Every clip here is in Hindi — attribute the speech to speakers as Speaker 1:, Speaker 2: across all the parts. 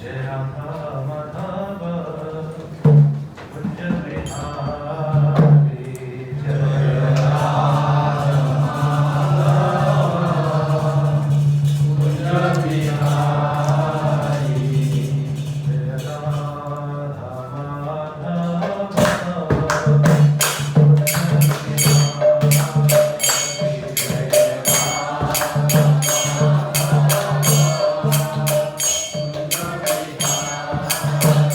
Speaker 1: जय राधा माधव कुंज बिहारी जय राधा माधव कुंज बिहारी जय राधा माधव कुंज बिहारी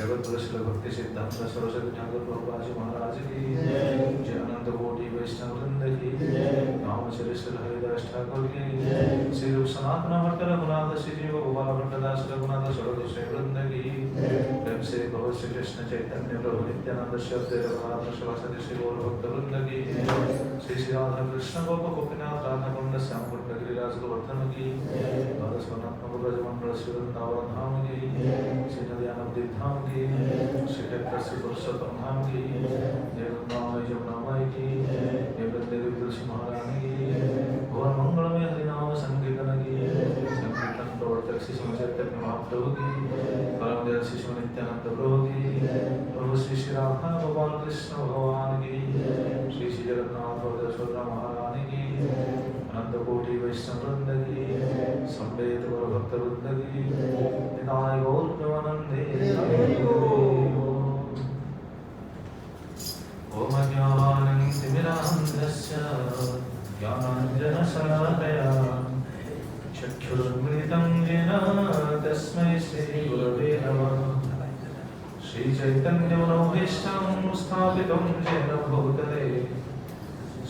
Speaker 1: जगत श्री भक्ति सिद्धांत सरस्वती ठाकुर प्रभुपाद जी महाराज की जय अनंत कोटि वैष्णव वृंद की नाम श्री श्री हरिदास ठाकुर की श्री रूप सनातन भट्ट रघुनाथ श्री जीव गोपाल भट्टदास रघुनाथ सरोज श्री वृंद की प्रेम से कहो श्री कृष्ण चैतन्य प्रभु नित्यानंद शब्द रघुनाथ शिवासदि श्री गौर भक्त वृंद की श्री श्री राधा कृष्ण गोप गोपीनाथ राधा कुंड श्याम कुंड गिरिराज गोवर्धन की द्वादश वर्णात्मक ब्रजमंडल श्री वृंदावन धाम की श्री नदयानंद धाम की श्री चक्रश्री पुरुषोत्तम धाम की जय गंगामय जमुनामय की जय वृंदेवी तुलसी महारानी की भुवन मंगल में हरिनाम संकीर्तन की संकीर्तन प्रवर्तक श्री चैतन्य महाप्रभु की परम दयाल श्री नित्यानंद प्रभु की प्रभु श्री श्री राधा गोपाल कृष्ण भगवान की श्री श्री जगन्नाथ बलदेव महारानी की अनंत कोटि वैष्णव वृंद की संवेद वर भक्त वृंद की निताय गौर प्रेमानंदे ओम ज्ञानतिमिरान्धस्य ज्ञानाञ्जनशलाकया चक्षुरुन्मिलितं येन तस्मै श्रीगुरवे नमः श्रीचैतन्यमनोभीष्टं स्थापितं येन भूतले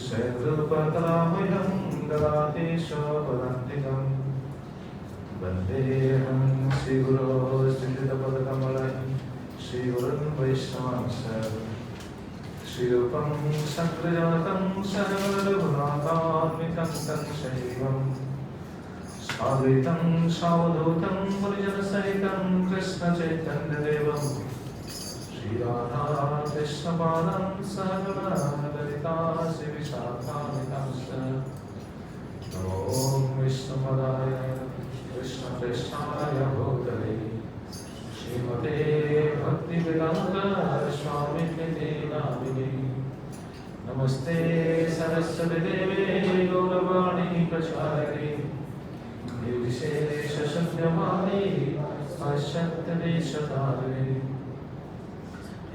Speaker 1: स्वयंरूपकलामयं ददाति स्वपदान्तिकम् वन्देऽहं श्रीगुरो श्रीयुतपदकमलं श्रीगुरुन् वैष्णवांश्च श्रीरूपं सङ्कृजातं सर्वरघुनाथान्वितं तं शैवं स्वाद्वैतं सावधूतं परिजनसहितं कृष्णचैतन्यदेवं श्रीराधा कृष्णपादं सहगणा ललिता श्रीविशाखान्वितांश्च ॐ विष्णुपदाय कृष्णप्रेष्ठाय भूतले श्रीमते भक्तिवेदान्त स्वामिनिधे नामिने नमस्ते सरस्वती देवे गौरवाणी प्रचारिणे निर्विशेषशून्यवादी पाश्चात्यदेशतारिणे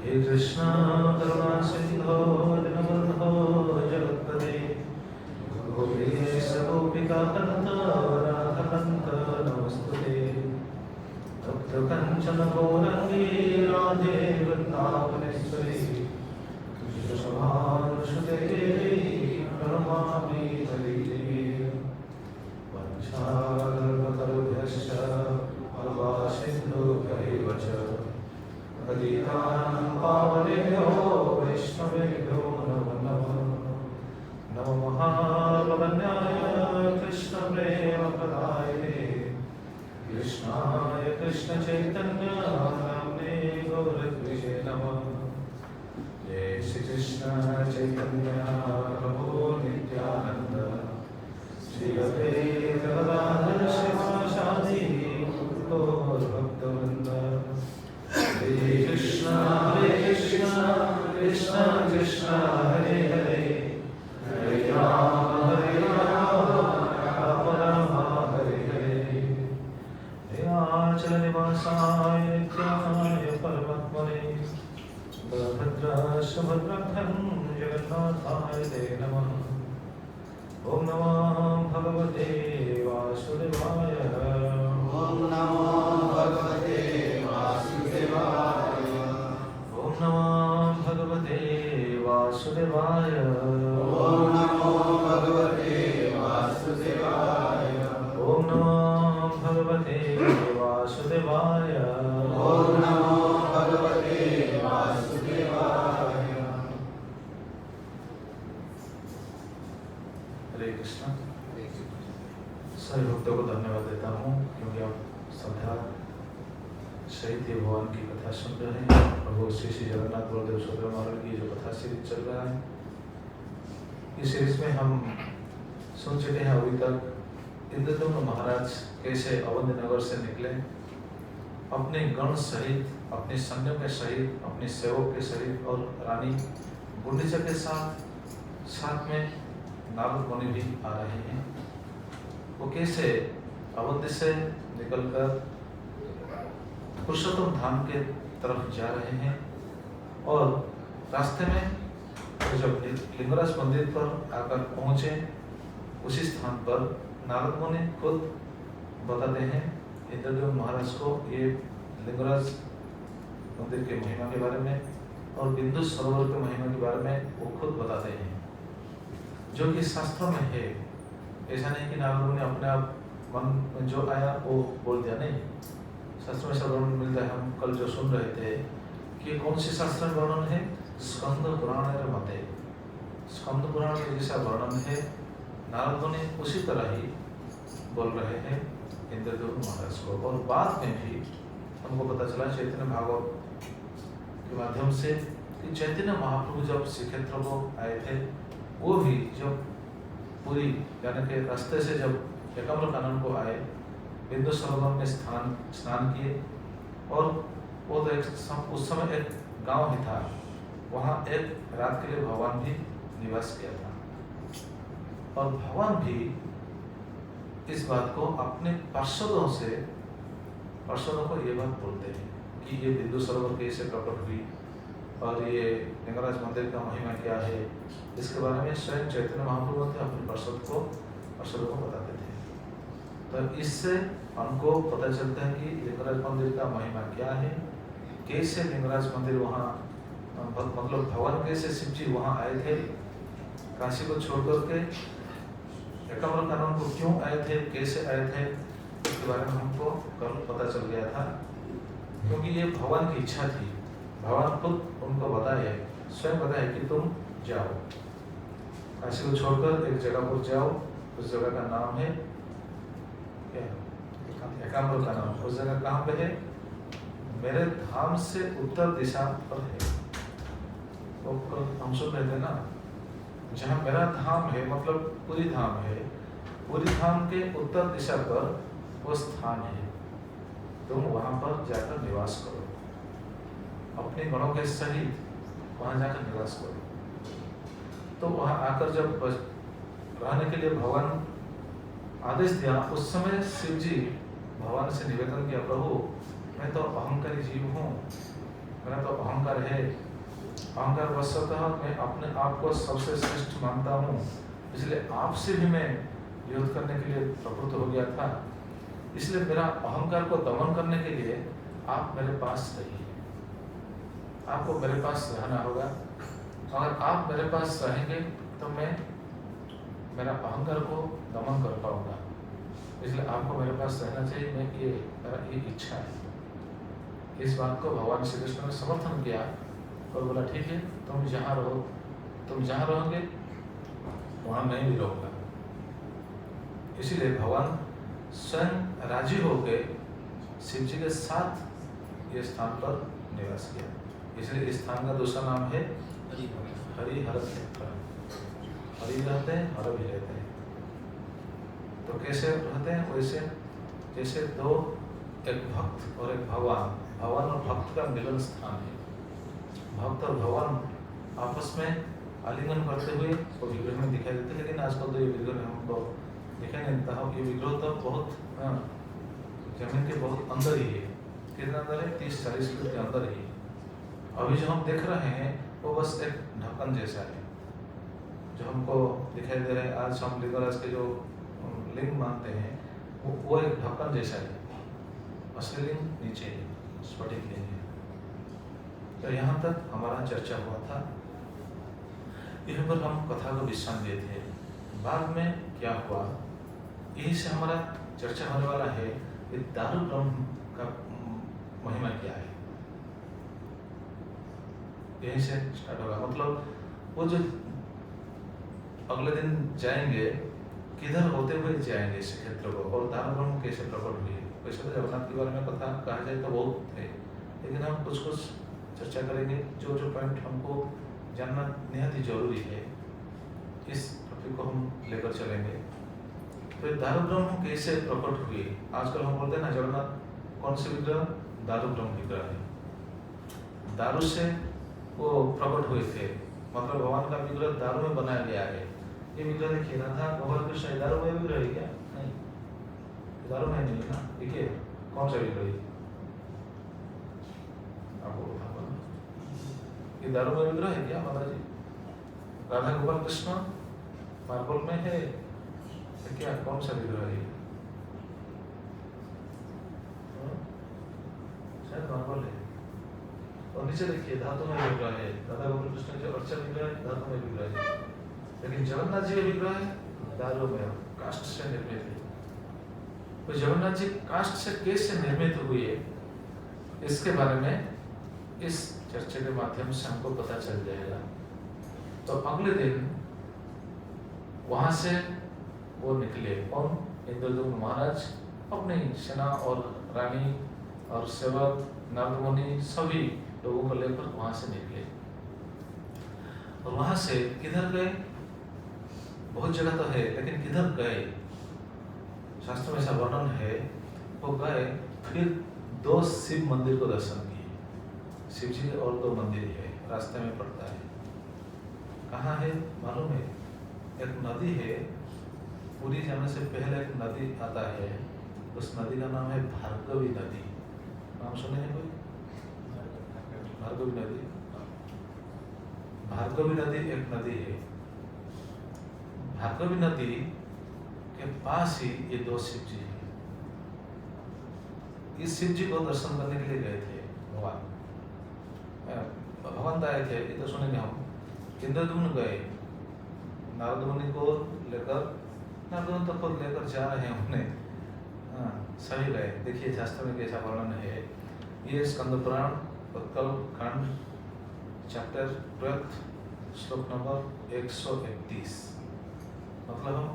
Speaker 1: हे कृष्ण करुणा सिंधो दीनबन्धो जगत्पते गोपेश गोपिका कान्त राधाकान्त नमस्तुते तप्त कंचन गौरंगी राधे वृंदावनेश्वरी कृष्णसभानुसुते प्रणमामि हरिदेव वंशाकल्पतरुभ्यश्च कृपा सिन्धुभ्यैव च पतितानां पावनेभ्यो वैष्णवेभ्यो नमो नमः नमो महावदन्याय कृष्णप्रेमप्रदायिने कृष्णाय कृष्ण चैतन्य नाम्ने गौरद्विषे नमः जय श्री कृष्ण चैतन्य प्रभु नित्यानंद श्री अद्वैत गदाधर शिवासादि गौर भक्तवृंद हरे कृष्ण कृष्ण कृष्ण हरे हरे हरे राम राम राम हरे हरे चल निवासाय नित्याय परमात्मने बलभद्र सुभद्राभ्यां जगन्नाथाय ते नमः ओम नमो भगवते वासुदेवाय
Speaker 2: ओम नमो भगवते वासुदेवाय
Speaker 1: ओम नमो भगवते वासुदेवाय
Speaker 2: ओम नमो भगवते वासुदेवाय
Speaker 1: ओम नमो भगवते वासुदेवाय
Speaker 2: ओम नमो भगवते वासुदेवाय
Speaker 1: हरे कृष्ण। सभी भक्तों को धन्यवाद देता हूँ क्योंकि आप श्रद्धा सहित भगवान की कथा सुन रहे हैं। प्रभु श्री श्री जगन्नाथ बलदेव सुभद्रा महाराज की जो कथा सीरीज चल रहा है, इस सीरीज में हम सुन चुके हैं अभी तक इंद्रद्युम्न महाराज कैसे अवध नगर से निकले, अपने गण सहित, अपने सैन्यों के सहित, अपने सेवक के सहित और रानी गुंडीचा के साथ में नारद मुनि भी आ रहे हैं। वो कैसे अवध से निकलकर पुरुषोत्तम धाम के तरफ जा रहे हैं और रास्ते में जब लिंगराज मंदिर पर आकर पहुंचे, उसी स्थान पर नारद मुनि खुद बताते हैं इंद्रद्युम्न महाराज को, ये लिंगराज मंदिर के महिमा के बारे में और बिंदु सरोवर के महिमा के बारे में वो खुद बताते हैं, जो कि शास्त्रों में है। ऐसा नहीं कि नारद ने अपने आप मन में जो आया वो बोल दिया, नहीं। शास्त्र में सब वर्णन मिलता है। हम कल जो सुन रहे थे कि कौन सी शास्त्र में वर्णन है, स्कंद पुराण मते। स्कंद पुराण में जैसा वर्णन है नारद ने उसी तरह ही बोल रहे हैं इंद्रदेव महाराज को। और बाद में भी हमको पता चला चैतन्य भागवत के माध्यम से कि चैतन्य महाप्रभु जब श्री क्षेत्र को आए थे, वो भी जब पूरी यानी के रास्ते से जब एकाम्र कानन को आए, बिंदु सरोवर में स्नान किए। और वो तो उस समय एक गांव ही था, वहाँ एक रात के लिए भगवान भी निवास किया था। और भगवान भी इस बात को अपने पार्षदों को ये बात बोलते हैं कि ये बिंदु सरोवर कैसे प्रकट हुई और ये लिंगराज मंदिर का महिमा क्या है, इसके बारे में स्वयं चैतन्य महाप्रभु अपने पार्षदों को बताते थे। तो इससे हमको पता चलता है कि लिंगराज मंदिर का महिमा क्या है, कैसे लिंगराज मंदिर वहाँ मतलब भगवान कैसे शिव जी वहाँ आए थे, काशी को छोड़ करके एकाम्र कानन को क्यों आए थे, कैसे आए थे, इसके बारे में हमको कल पता चल गया था। क्योंकि ये भगवान की इच्छा थी। भगवान खुद उनको बताए, स्वयं बताए कि तुम जाओ काशी को छोड़कर एक जगह पर जाओ, उस जगह का नाम है क्या, एकाम्र कानन। उस जगह कहाँ पे है, मेरे धाम से उत्तर दिशा पर है। तो हम सुन रहे थे ना, जहाँ मेरा धाम है मतलब पूरी धाम है, पूरी धाम के उत्तर दिशा पर वो स्थान है। तुम वहाँ पर जाकर निवास करो, अपने गणों के सहित वहाँ जाकर निवास करो। तो वहाँ आकर जब रहने के लिए भगवान आदेश दिया, उस समय शिव जी भगवान से निवेदन किया, प्रभु मैं तो अहंकारी जीव हूँ, मेरा तो अहंकार है, अहंकार वशतः मैं अपने आप को सबसे श्रेष्ठ मानता हूँ, इसलिए आपसे भी मैं युद्ध करने के लिए प्रवृत्त हो गया था। इसलिए मेरा अहंकार को दमन करने के लिए आप मेरे पास रहिए, आपको मेरे पास रहना होगा। अगर आप मेरे पास रहेंगे तो मैं मेरा अहंकार को दमन कर पाऊंगा, इसलिए आपको मेरे पास रहना चाहिए। मैं ये मेरा ये इच्छा है। इस बात को भगवान श्री कृष्ण ने समर्थन किया और बोला ठीक है, तुम जहाँ रहो, तुम जहाँ रहोगे वहाँ मैं भी रहूँगा। इसीलिए भगवान स्वयं राजी होकर शिव जी के साथ ये स्थान पर निवास किया। इसलिए इस स्थान का दूसरा नाम है हरिहर क्षेत्र। हरि रहते हैं, हर भी रहते हैं। तो कैसे रहते हैं, वैसे जैसे दो, एक भक्त और एक भगवान, भगवान और भक्त का मिलन स्थान है। भक्त और भगवान आपस में आलिंगन करते हुए वो विग्रह में दिखाई देते, लेकिन आजकल तो ये विग्रह हमको दिखाई नहीं देता। ये विग्रह तो बहुत जमीन के बहुत अंदर ही है। कितना अंदर है, 30-40 फीट के अंदर ही। अभी जो हम देख रहे हैं वो बस एक ढक्कन जैसा है जो हमको दिखाई दे रहा है। आज हम लिंगराज के जो लिंग मानते हैं वो एक ढक्कन जैसा है, असली लिंग नीचे है, स्फटिक लिंग है। तो यहाँ तक हमारा चर्चा हुआ था। यहीं पर हम कथा को विश्राम दिए थे। बाद में क्या हुआ, यही से हमारा चर्चा होने वाला है कि दारू ब्रह्म का महिमा क्या है। यहीं से स्टार्ट होगा। मतलब वो जो अगले दिन जाएंगे, किधर होते हुए जाएंगे इस क्षेत्र को, और दारू ब्रह्म कैसे प्रकट हुई। वैसे तो जगन्नाथ के बारे में कथा कहा जाए तो बहुत है, लेकिन हम कुछ कुछ चर्चा करेंगे। जो जो पॉइंट हमको जानना निहायत ही जरूरी है, इस टॉपिक को हम लेकर चलेंगे। तो दारू ब्रह्म कैसे प्रकट हुए। आजकल हम बोलते हैं ना, जगन्नाथ कौन से विग्रह, दारू ब्रह्म विग्रह है। दारू से वो प्रकट हुए थे, मतलब भगवान का विग्रह दारू में बनाया गया है। ये विग्रह देखिए ना था, भगवान कृष्ण दारू में विग्रह है क्या? नहीं, दारू में नहीं ना। देखिए कौन सा विग्रह है आपको बता, ये दारू में विग्रह है क्या माता जी? राधा गोपाल कृष्ण मार्बल में है क्या? कौन सा विग्रह है? शायद मार्बल है। और नीचे देखिए धातु में विग्रह है, राधा गोविंद कृष्ण जो अर्चा विग्रह है धातु में विग्रह है, लेकिन जगन्नाथ जी का विग्रह है दारू में काष्ठ से निर्मित है। तो जगन्नाथ जी काष्ठ से कैसे निर्मित हुए इसके बारे में इस चर्चा के माध्यम से हमको पता चल जाएगा। तो अगले दिन वहां से वो निकले कौन, इंद्रदुम्न महाराज अपनी सेना और रानी और सेवक नारद मुनि सभी लोगों को लेकर वहां से निकले। और वहां से किधर गए, बहुत जगह तो है लेकिन किधर गए शास्त्र में ऐसा वर्णन है। वो गए फिर 2 शिव मंदिर को दर्शन किए। शिव जी के और 2 मंदिर है, रास्ते में पड़ता है। कहाँ है मालूम है? एक नदी है, पूरी जाने से पहले एक नदी आता है, उस नदी का नाम है भार्गवी नदी। नाम सुने हैं कोई? भार्गवी नदी, भार्गवी नदी एक नदी है। भार्गवी नदी के पास ही ये 2 शिव जी हैं। इस शिव जी को दर्शन करने के लिए गए थे भगवान। भगवान आए थे, ये तो सुनेंगे हम। इंद्रदुम्न गए नारद मुनि को लेकर, नारद मुनि तो खुद लेकर जा रहे हैं उन्हें, सभी गए। देखिए शास्त्र में कैसा वर्णन है। ये स्कंद पुराण उत्कल खंड चैप्टर 12 श्लोक नंबर 131। मतलब हम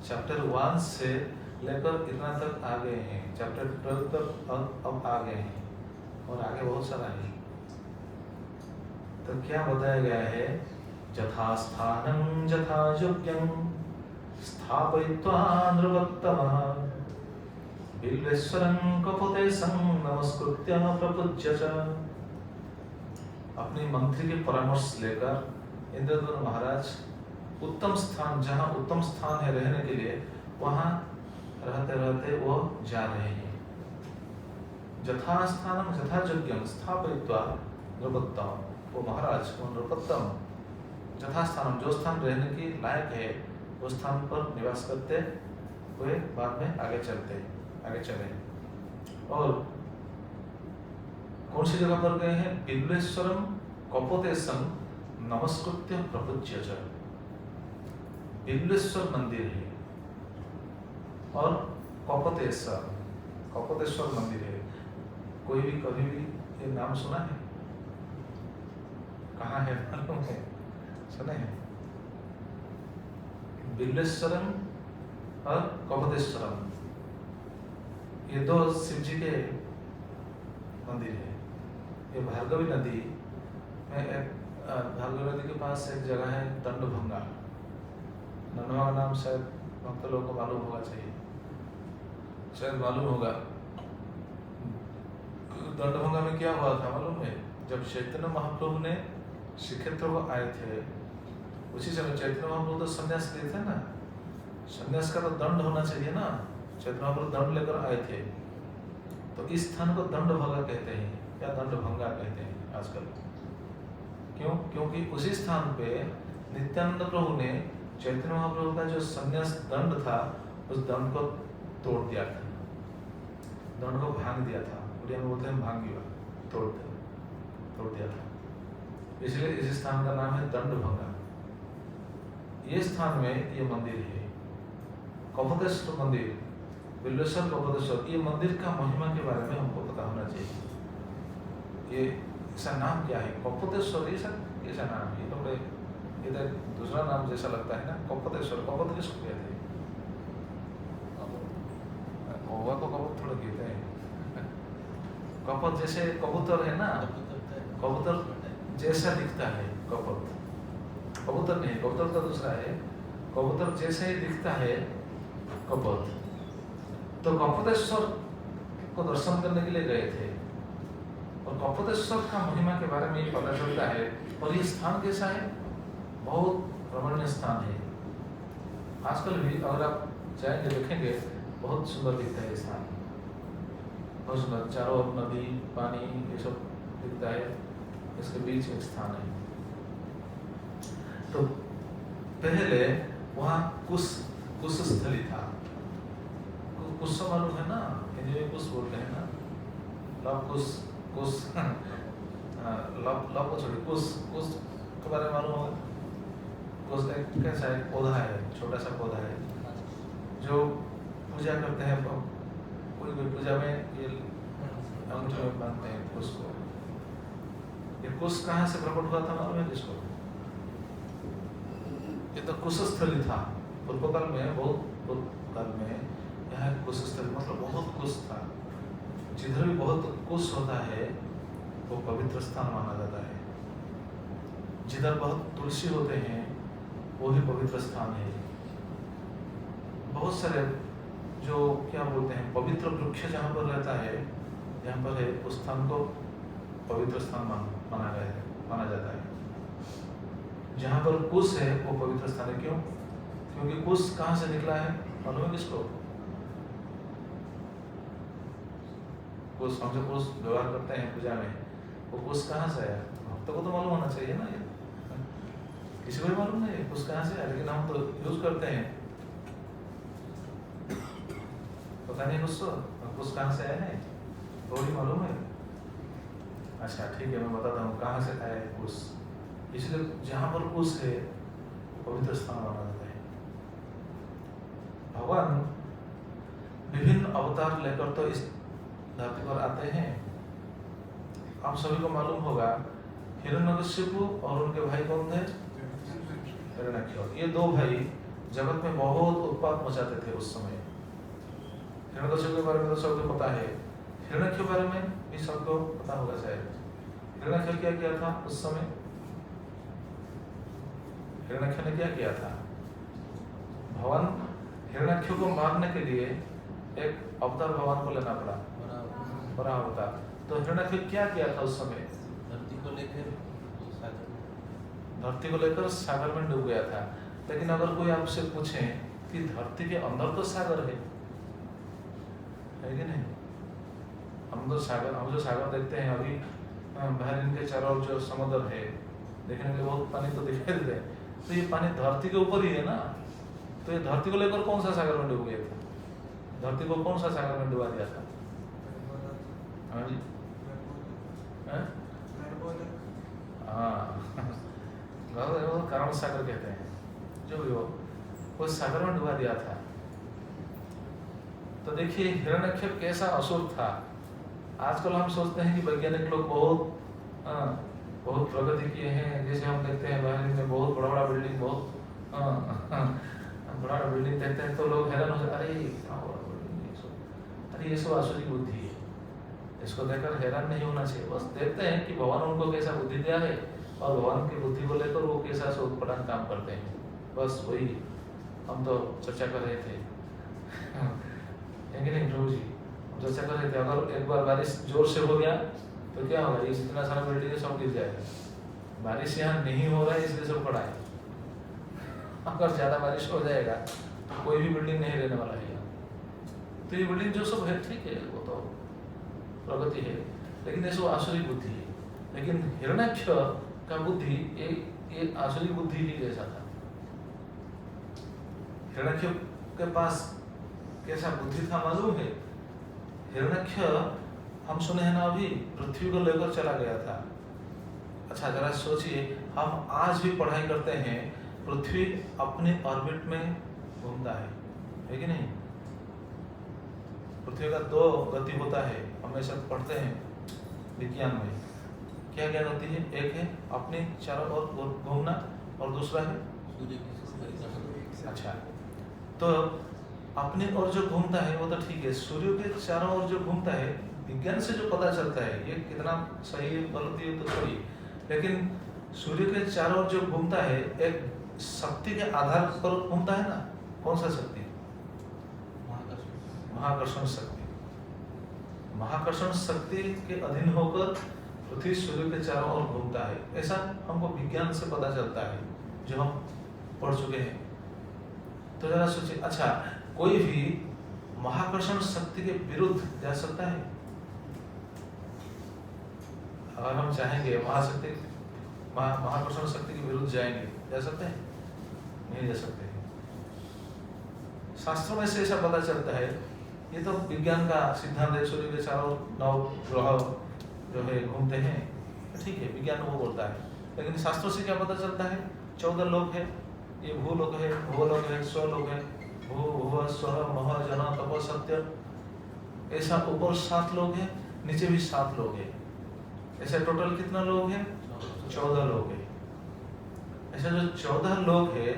Speaker 1: चैप्टर 1 से लेकर इतना तक आ गए हैं, चैप्टर 12 तक अब आ गए हैं, और आगे बहुत सारा है। तो क्या बताया गया है? यथा स्थानं यथा योग्यं स्थापयित्वा नृपत्तमः बिल्वेश्वरं कपोतेशं नमस्कृत्य प्रपूज्य च। अपनी मंत्री के परामर्श लेकर इंद्रदुम्न महाराज उत्तम स्थान, जहाँ उत्तम स्थान है रहने के लिए, वहाँ रहते रहते वो जा रहे हैं। यथा स्थानं यथा योग्यं स्थापयित्वा नृपत्तमः, वो महाराज वो नृपत्तम यथा स्थान, जो स्थान रहने की लायक है उस स्थान पर निवास करते हुए बाद में आगे चले। और कौन सी जगह पर गए हैं? बिल्वेश्वरम कपोतेशं नमस्कृत्य प्रपूज्य च। बिल्वेश्वर मंदिर है और कपोतेश्वर मंदिर है। कोई भी कभी भी ये नाम सुना है? कहाँ है मालूम है? सुने हैं? बिल्वेश्वरम और कपोतेश्वरम, ये 2 शिव जी के मंदिर है। ये भार्गवी नदी में भार्गवी नदी के पास एक जगह है दंडभंगा। दंडभंगा का नाम शायद भक्त लोगों को मालूम होगा, चाहिए शायद मालूम होगा। दंडभंगा में क्या हुआ था मालूम है? जब चैतन्य महाप्रभु ने श्रीक्षेत्र को आए थे, उसी समय चैतन्य महाप्रभु तो संन्यास लिए थे ना, संन्यास का तो दंड होना चाहिए ना। चैतन्य महाप्रभु दंड लेकर आए थे, तो इस स्थान को दंडभंगा कहते हैं या दंडभंगा कहते हैं आजकल। क्यों? क्योंकि उसी स्थान पे नित्यानंद प्रभु ने चैतन्य महाप्रभु का जो संन्यास दंड था, उस दंड को तोड़ दिया था, दंड को भांग दिया था। उड़िया में बोलते हैं भांग दिया, तोड़ दिया था। इसलिए इस स्थान का नाम है दंडभंगा। ये स्थान में ये मंदिर है कपोतेश्वर मंदिर, बिल्वेश्वर कपोतेश्वर। ये मंदिर का महिमा के बारे में हमको पता होना चाहिए। ये इसका नाम क्या है? कपोतेश्वर, ये सब ऐसा नाम है। तो ये तो दूसरा नाम जैसा लगता है ना, कपोतेश्वर। कपोत किसको कहते हैं? कौवा को कपोत थोड़ा कहते हैं। कपोत जैसे कबूतर है ना, कबूतर जैसा दिखता है कपोत। कबूतर नहीं, कबूतर तो दूसरा है। कबूतर जैसे ही दिखता है कपोत। तो कपोतेश्वर को दर्शन करने के लिए गए थे, और कपोतेश्वर का महिमा के बारे में पता चलता है। और ये स्थान कैसा है? बहुत रमणीय स्थान है। आजकल भी अगर आप जाएंगे देखेंगे, बहुत सुंदर दिखता है स्थान, बहुत सुंदर। चारों ओर नदी, पानी, ये सब दिखता है। इसके बीच एक स्थान है। तो पहले वहाँ कुश स्थली था। कुश मालूम है ना, हिंदी में कुश बोलते हैं ना, लव कुश लव को छोड़िए, कुश के बारे में मालूम होगा। कुश एक कैसा है, पौधा है, छोटा सा पौधा है जो पूजा करते हैं। कोई कोई पूजा में ये अंगूठी में बांधते हैं कुश को। ये कुश कहाँ से प्रकट हुआ था मालूम है किसको? ये तो कुशस्थली था पूर्व काल में, बहुत पूर्व काल में यहाँ कुशस्थली मतलब बहुत कुश था। जिधर भी बहुत कुश होता है वो पवित्र स्थान माना जाता है। जिधर बहुत तुलसी होते हैं वो भी पवित्र स्थान है। बहुत सारे जो क्या बोलते हैं पवित्र वृक्ष जहाँ पर रहता है, जहाँ पर है उस स्थान को पवित्र स्थान माना जाता है। जहाँ पर कुश है वो पवित्र स्थान है। क्यों? क्योंकि कुश कहाँ से निकला है मालूम है किसको? कुश, हम जो कुश व्यवहार करते हैं पूजा में, वो कुश कहाँ से आया? भक्त को तो मालूम होना चाहिए ना। ये किसी को भी मालूम नहीं है कुश कहाँ से आया, लेकिन हम तो यूज करते हैं। पता नहीं कुश कहाँ से आया है, थोड़ी मालूम है। अच्छा ठीक है, मैं बताता हूँ कहाँ से आया है कुश। इसलिए जहाँ पर कुश है पवित्र स्थान माना जाता है। भगवान विभिन्न अवतार लेकर तो इस धरती पर आते हैं। आप सभी को मालूम होगा हिरण्यकशिपु और उनके भाई कौन थे? हिरण्यक्ष। ये दो भाई जगत में बहुत उत्पात मचाते थे उस समय। हिरण्यकशिपु के बारे में तो सबको पता है, हिरण्यक्ष के बारे में भी सबको पता होगा शायद। हिरण्यक्ष क्या किया था उस समय? हिरण्यक्ष ने क्या किया था? भगवान हिरण्यक्ष को मारने के लिए एक अवतार भगवान को लेना पड़ा, बड़ा अवतार। तो हिरण्यक्ष क्या किया था उस समय? धरती को लेकर सागर में डूब गया था। लेकिन अगर कोई आपसे पूछे कि धरती के अंदर तो सागर है कि नहीं? हम जो सागर देखते हैं अभी, बहरीन के चारों ओर जो समुद्र है देखने के लिए बहुत पानी तो दिखाई देते हैं, तो ये पानी धरती के ऊपर ही है ना। तो ये धरती को लेकर कौन सा सागर में डूब गया था? धरती को कौन सा सागर में डुबा दिया था? हाँ जी, कारण सागर कहते हैं, जो भी हो वो सागर में डुबा दिया था। तो देखिए हिरण्यक्ष कैसा असुर था। आजकल हम सोचते हैं कि वैज्ञानिक लोग बहुत प्रगति किए हैं। जैसे हम देखते हैं बहरीन में बहुत बड़ा बिल्डिंग, बहुत बड़ा बिल्डिंग देखते हैं तो लोग हैरान हो जाते हैं, अरे ये सब आसुरी बुद्धि है। इसको देखकर हैरान नहीं होना चाहिए। बस देखते हैं कि भगवान उनको कैसा बुद्धि दिया है और भगवान की बुद्धि को लेकर वो कैसा से उत्पादन काम करते हैं। बस वही हम तो चर्चा कर रहे थे। नहीं प्रभु जी, हम चर्चा कर रहे थे अगर एक बार बारिश जोर से हो गया तो क्या होगा? ये जितना सारा बिल्डिंग सब गिर जाएगा। बारिश यहाँ नहीं हो रहा है इसलिए सब खड़ा है। अगर ज्यादा बारिश हो जाएगा तो कोई भी बिल्डिंग नहीं रहने वाला है। तो ये बिल्डिंग जो सब है ठीक है, वो तो प्रगति है, लेकिन ये सब आसुरी बुद्धि है। लेकिन हिरण्यक्ष का बुद्धि ये आसुरी बुद्धि ही जैसा था। हिरण्यक्ष के पास कैसा बुद्धि था मालूम है? हिरण्यक्ष हम सुने हैं ना अभी पृथ्वी को लेकर चला गया था। अच्छा जरा सोचिए, हम आज भी पढ़ाई करते हैं, पृथ्वी अपने ऑर्बिट में घूमता है कि नहीं? पृथ्वी का दो गति होता है, हमेशा पढ़ते हैं विज्ञान में। क्या क्या गति है? एक है अपने चारों ओर घूमना और दूसरा है सूर्य की। अच्छा, तो अपने ओर जो घूमता है वो तो ठीक है। सूर्य के चारों ओर जो घूमता है, विज्ञान से जो पता चलता है, ये कितना सही है गलती है तो सही, लेकिन सूर्य के चारों ओर जो घूमता है एक शक्ति के आधार पर घूमता है ना। कौन सा शक्ति? महाकर्षण शक्ति। महाकर्षण शक्ति के अधीन होकर पृथ्वी सूर्य के चारों ओर घूमता है, ऐसा हमको विज्ञान से पता चलता है जो हम पढ़ चुके हैं। तो जरा सोचिए, अच्छा कोई भी महाकर्षण शक्ति के विरुद्ध जा सकता है? अगर हम चाहेंगे महाकर्षण शक्ति के विरुद्ध जाएंगे, जा सकते हैं? नहीं जा सकते। शास्त्रों में से ऐसा पता चलता है, ये तो विज्ञान का सिद्धांत है। सूर्य के चारों 9 ग्रह जो है घूमते हैं, ठीक है, विज्ञान वो बोलता है, लेकिन शास्त्रों से क्या पता चलता है? 14 लोक है, ये भूलोक है, भूलोक है, स्वलोक है, भू भुव स्व मह जन तप सत्य, ऐसा ऊपर 7 लोग हैं, नीचे भी 7 लोग हैं, ऐसा टोटल कितना लोग हैं? 14 लोग हैं। ऐसा जो 14 लोग है,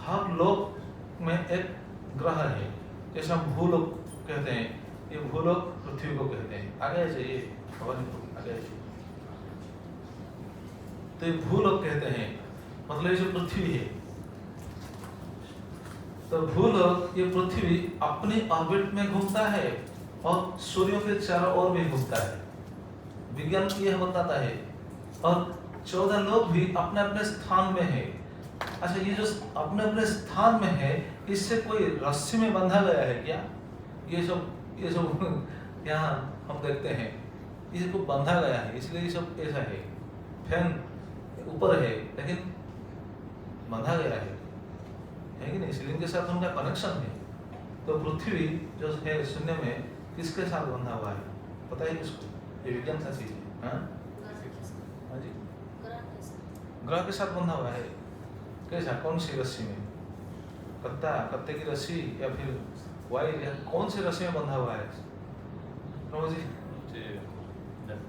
Speaker 1: हर लोक में एक ग्रह है, जैसे हम भूलोक कहते हैं, ये भूलोक पृथ्वी को कहते हैं। आगे जाइए, आगे जाइए, तो ये भूलोक कहते हैं, मतलब ये जो पृथ्वी है, तो भूलोक ये पृथ्वी अपने ऑर्बिट में घूमता है और सूर्य के चारों ओर भी घूमता है, विज्ञान यह बताता है। और 14 लोग भी अपने अपने स्थान में है। अच्छा, ये जो अपने अपने स्थान में है, इससे कोई रस्सी में बंधा गया है क्या? ये सब यहाँ हम देखते हैं, इसको बंधा गया है, इसलिए ये सब ऐसा है। फैन ऊपर है लेकिन बंधा गया है कि नहीं? इसलिए इनके साथ उनका कनेक्शन है। तो पृथ्वी जो है शून्य में किसके साथ बंधा हुआ है? पता है किसको? ये विज्ञान का चीज है। हाँ जी, ग्रह के साथ बंधा हुआ है। कैसा? कौन सी रस्सी में? कत्ते की रस्सी या फिर वायर, या कौन सी रस्सी में बंधा हुआ है? जी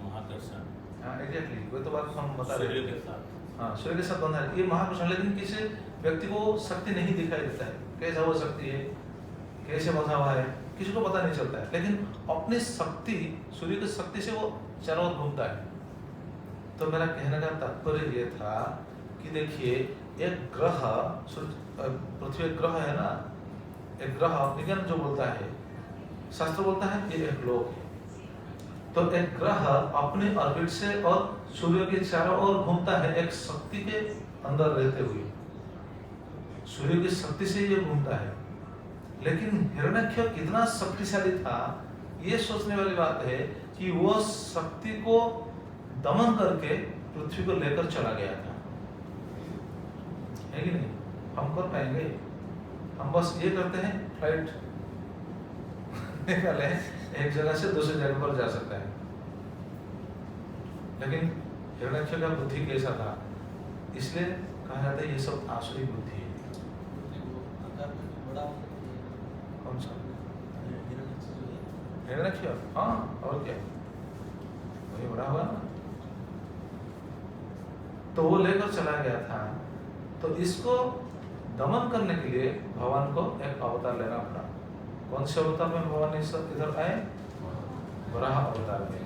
Speaker 3: महाकर्षण।
Speaker 1: हाँ एग्जैक्टली, वो तो बात हम बता रहे
Speaker 3: सूर्य
Speaker 1: थे।
Speaker 3: के साथ।
Speaker 1: हाँ, सूर्य के साथ बंधा है ये महाकर्षण, लेकिन किसी व्यक्ति को शक्ति नहीं दिखाई देता है, कैसा वो शक्ति है, कैसे बंधा हुआ है, किसी को पता नहीं चलता है। लेकिन अपनी शक्ति, सूर्य की शक्ति से वो चारों ओर घूमता है। तो मेरा कहने का तात्पर्य ये था कि देखिए, एक ग्रह, पृथ्वी एक ग्रह है ना, एक ग्रह, विज्ञान जो बोलता है, शास्त्र बोलता है ये एक लोक है। तो एक ग्रह अपने ऑर्बिट से और सूर्य के चारों ओर घूमता है, एक शक्ति के अंदर रहते हुए, सूर्य की शक्ति से ये घूमता है। लेकिन हिरण्यक्ष कितना शक्तिशाली था, ये सोचने वाली बात है कि वो शक्ति को दमन करके पृथ्वी को लेकर चला गया था, है कि नहीं? हम कर पाएंगे? हम बस ये करते हैं, फ्लाइट निकाले, एक जगह से दूसरी जगह पर जा सकता है। लेकिन हिरण्यक्ष का बुद्धि कैसा था? इसलिए कहा जाता है ये सब आसुरी बुद्धि है। कौन सा? हिरण्यक्ष? हाँ, और क्या, वही बड़ा हुआ ना। तो वो लेकर चला गया था। तो इसको दमन करने के लिए भगवान को एक अवतार लेना पड़ा। कौन से अवतार में भगवान इधर आए? वराह अवतार में।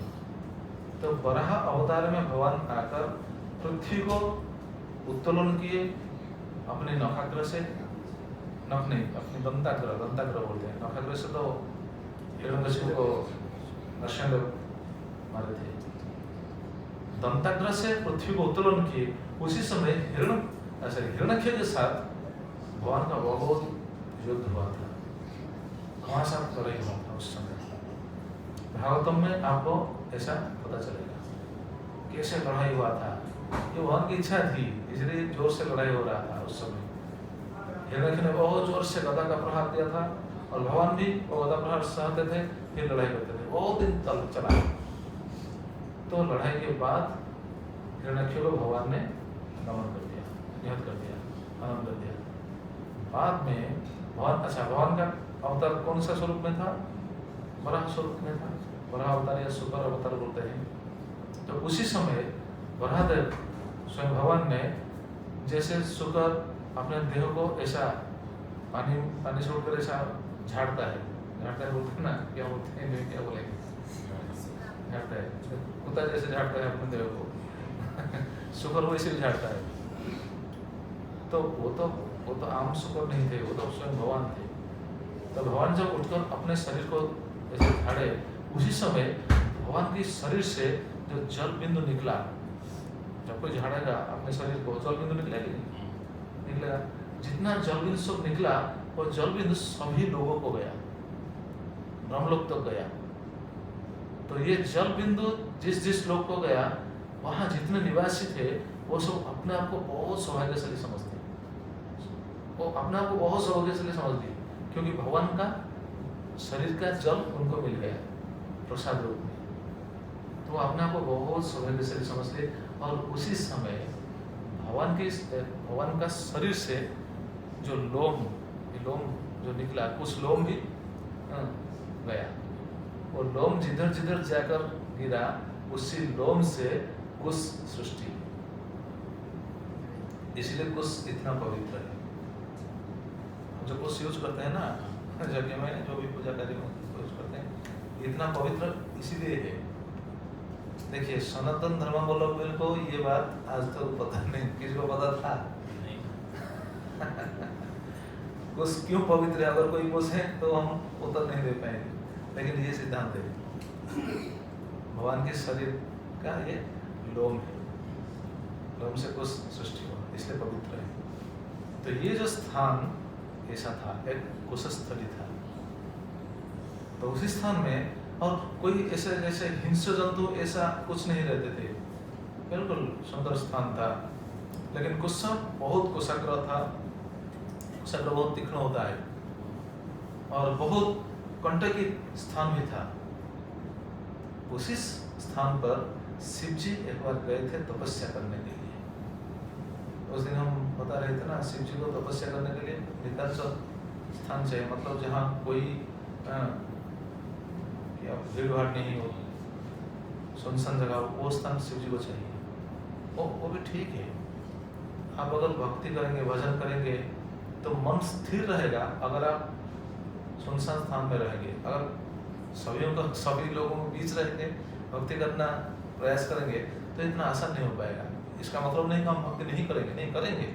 Speaker 1: तो वराह अवतार में भगवान आकर पृथ्वी को उत्तोलन किए अपने नखाग्र से, नख नहीं, अपने दंताग्र बोलते हैं, नखाग्र से तो हिरण्यकशिपु को नरसिंह मारे थे। दंताग्र से पृथ्वी को उत्तोलन किए। उसी समय हिरण्यक्ष के साथ भगवान का बहुत युद्ध हुआ था। हमारे साथ लड़ाई हुआ था उस समय। भागवतम में आपको ऐसा पता चलेगा कैसे लड़ाई हुआ था। ये भगवान की इच्छा थी, इसलिए जोर से लड़ाई हो रहा था उस समय। हिरण्यक्ष ने बहुत जोर से गदा का प्रहार दिया था और भगवान भी वो गदा प्रहार सहते थे, फिर लड़ाई करते थे। बहुत दिन तक चला। तो लड़ाई के बाद हिरण्यक्ष को भगवान ने दमन कर दिया, निहत कर दिया, हनन कर दिया। बाद में भगवान का अवतार कौन सा स्वरूप में था? वराह स्वरूप में था। वराह अवतार या सुपर अवतार बोलते हैं। तो उसी समय वराहदेव स्वयं भगवान ने, जैसे शुकर अपने देह को ऐसा पानी से उठकर ऐसा झाड़ता है बोलते हैं ना, क्या बोलते हैं, क्या बोलेंगे, झाड़ता है, कुत्ता जैसे झाड़ता है अपने देह को शुकर वैसे भी झाड़ता है। तो वो तो आम शुकर नहीं थे, वो तो स्वयं भगवान थे। तो भगवान जब उठकर अपने शरीर को ऐसे झाड़े, उसी समय भगवान के शरीर से जो जल बिंदु निकला, जब कोई झाड़ेगा अपने शरीर को, जल बिंदु निकलेगा नहीं? निकलेगा। जितना जल बिंदु सब निकला, वो जल बिंदु सभी लोगों को गया, ब्रह्मलोक तक गया। तो ये जल बिंदु जिस लोक को गया, वहाँ जितने निवासी थे वो सब अपने आप को बहुत सौभाग्यशाली समझते, वो अपने आप को बहुत सौभाग्यशाली समझते, क्योंकि भगवान का शरीर का जल उनको मिल गया प्रसाद रूप में। तो वो अपने आप को बहुत सौभाग्यशाली समझ ले, और उसी समय भगवान का शरीर से जो लोम जो निकला, कुछ लोम भी गया। वो लोम जिधर जिधर जाकर गिरा, उसी लोम से कुछ सृष्टि। इसलिए कुछ इतना पवित्र है। जो कुछ यूज करते हैं ना यज्ञ में, जो भी पूजा कार्य में यूज करते हैं, इतना पवित्र इसीलिए है। देखिए, सनातन धर्मावलंबी को ये बात आज तक पता नहीं, किसी को पता था नहीं। कुछ क्यों पवित्र है, अगर कोई पूछे तो हम उत्तर नहीं दे पाएंगे, लेकिन ये सिद्धांत है भगवान के शरीर का, ये लोम है, लोम से कुछ सृष्टि हुआ, इसलिए पवित्र है। तो ये जो स्थान ऐसा था, एक कुशस्थली था। तो उसी स्थान में और कोई ऐसे जैसे हिंस्र जंतु ऐसा कुछ नहीं रहते थे, बिल्कुल सुंदर स्थान था। लेकिन गुस्सा बहुत कुशाग्र था, कुशाग्र बहुत तीक्ष्ण होता है, और बहुत कंटकी स्थान भी था। उसी स्थान पर शिव जी एक बार गए थे तपस्या करने के लिए। उस दिन हम बता रहे थे ना, शिव जी को तपस्या करने के लिए नितांत स्थान चाहिए, मतलब जहाँ कोई भीड़ भाड़ नहीं हो, सुनसान जगह हो, वो स्थान शिव जी को चाहिए। वो भी ठीक है। आप अगर भक्ति करेंगे, भजन करेंगे, तो मन स्थिर रहेगा। अगर आप सुनसान स्थान में रहेंगे, अगर सभी लोगों के बीच रहेंगे, भक्ति करना प्रयास करेंगे, तो इतना आसान नहीं हो पाएगा। इसका मतलब नहीं कि हम भक्ति नहीं करेंगे, नहीं करेंगे।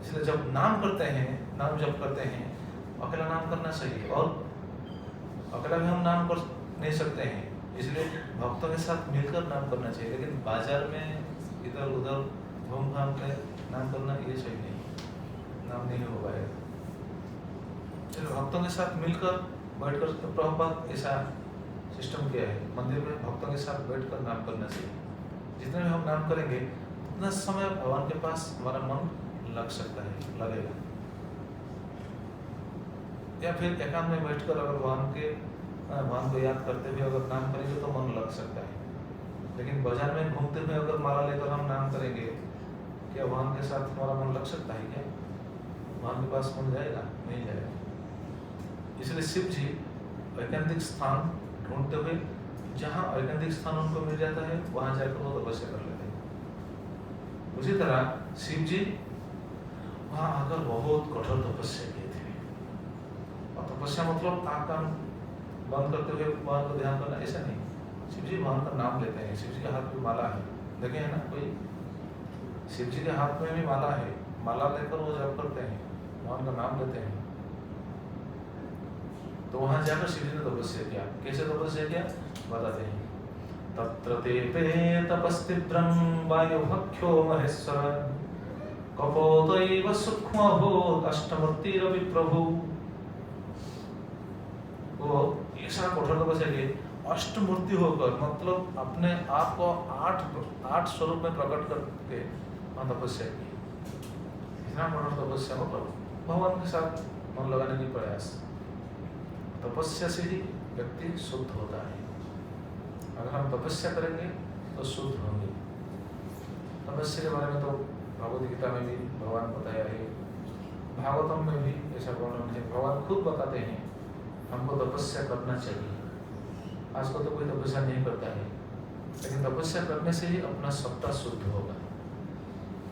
Speaker 1: इसलिए जब नाम करते हैं, नाम जप करते हैं, अकेला नाम करना चाहिए, और अकेला भी हम नाम कर नहीं सकते हैं, इसलिए भक्तों के साथ मिलकर नाम करना चाहिए। लेकिन बाजार में इधर उधर घूम घाम के नाम करना ये सही नहीं, नाम नहीं हो पाएगा। चलो, भक्तों के साथ मिलकर बैठकर, तो प्रभुपाद ऐसा सिस्टम किया है, मंदिर में भक्तों के साथ बैठकर नाम करना चाहिए। जितने भी हम नाम करेंगे, उतना समय भगवान के पास हमारा मन लग सकता है, लगेगा। या फिर एकांत में बैठकर अगर भगवान को याद करते हुए अगर नाम करेंगे तो मन लग सकता है। लेकिन बाजार में घूमते हुए अगर माला लेकर हम नाम करेंगे, क्या भगवान के साथ हमारा मन लग सकता है? क्या भगवान के पास मन जाएगा? नहीं जाएगा। इसलिए शिव जी ऐकांतिक स्थान ढूंढते हुए, जहाँ ऐकांतिक स्थान उनको मिल जाता है, वहां जाकर वो तपस्या कर लेते हैं। उसी तरह शिव जी वहां आकर बहुत कठोर तपस्या किए थे। और तपस्या मतलब आँख कान बंद करते हुए भगवान को ध्यान करना, ऐसा नहीं। शिव जी भगवान का नाम लेते हैं। शिव जी के हाथ में माला है, देखे है ना कोई? शिव जी के हाथ में भी माला है, माला लेकर वो जप करते हैं, भगवान का नाम लेते हैं। तो वहां जाकर शिव जी ने तपस्या किया। कैसे तपस्या किया बताते हैं। तत्र ते तपस्तिभ्रं वायुभक्षो महेश्वर कपोतैव सूक्ष्मभूत अष्टमूर्तिरपि प्रभु। वो ऐसा कठोर तपस्या की, अष्टमूर्ति होकर, मतलब अपने आप को आठ स्वरूप में प्रकट करके वहां तपस्या की। इतना कठोर तपस्या, मतलब भगवान के साथ मन लगाने की प्रयास। तपस्या से ही व्यक्ति शुद्ध होता है। अगर हम तपस्या करेंगे तो शुद्ध होंगे। तपस्या के बारे में तो भगवद गीता में भी भगवान बताया है, भागवतम में भी ऐसा वर्णन है। भगवान खुद बताते हैं हमको तपस्या करना चाहिए। आजकल तो कोई तपस्या नहीं करता है, लेकिन तपस्या करने से ही अपना सत्ता शुद्ध होगा,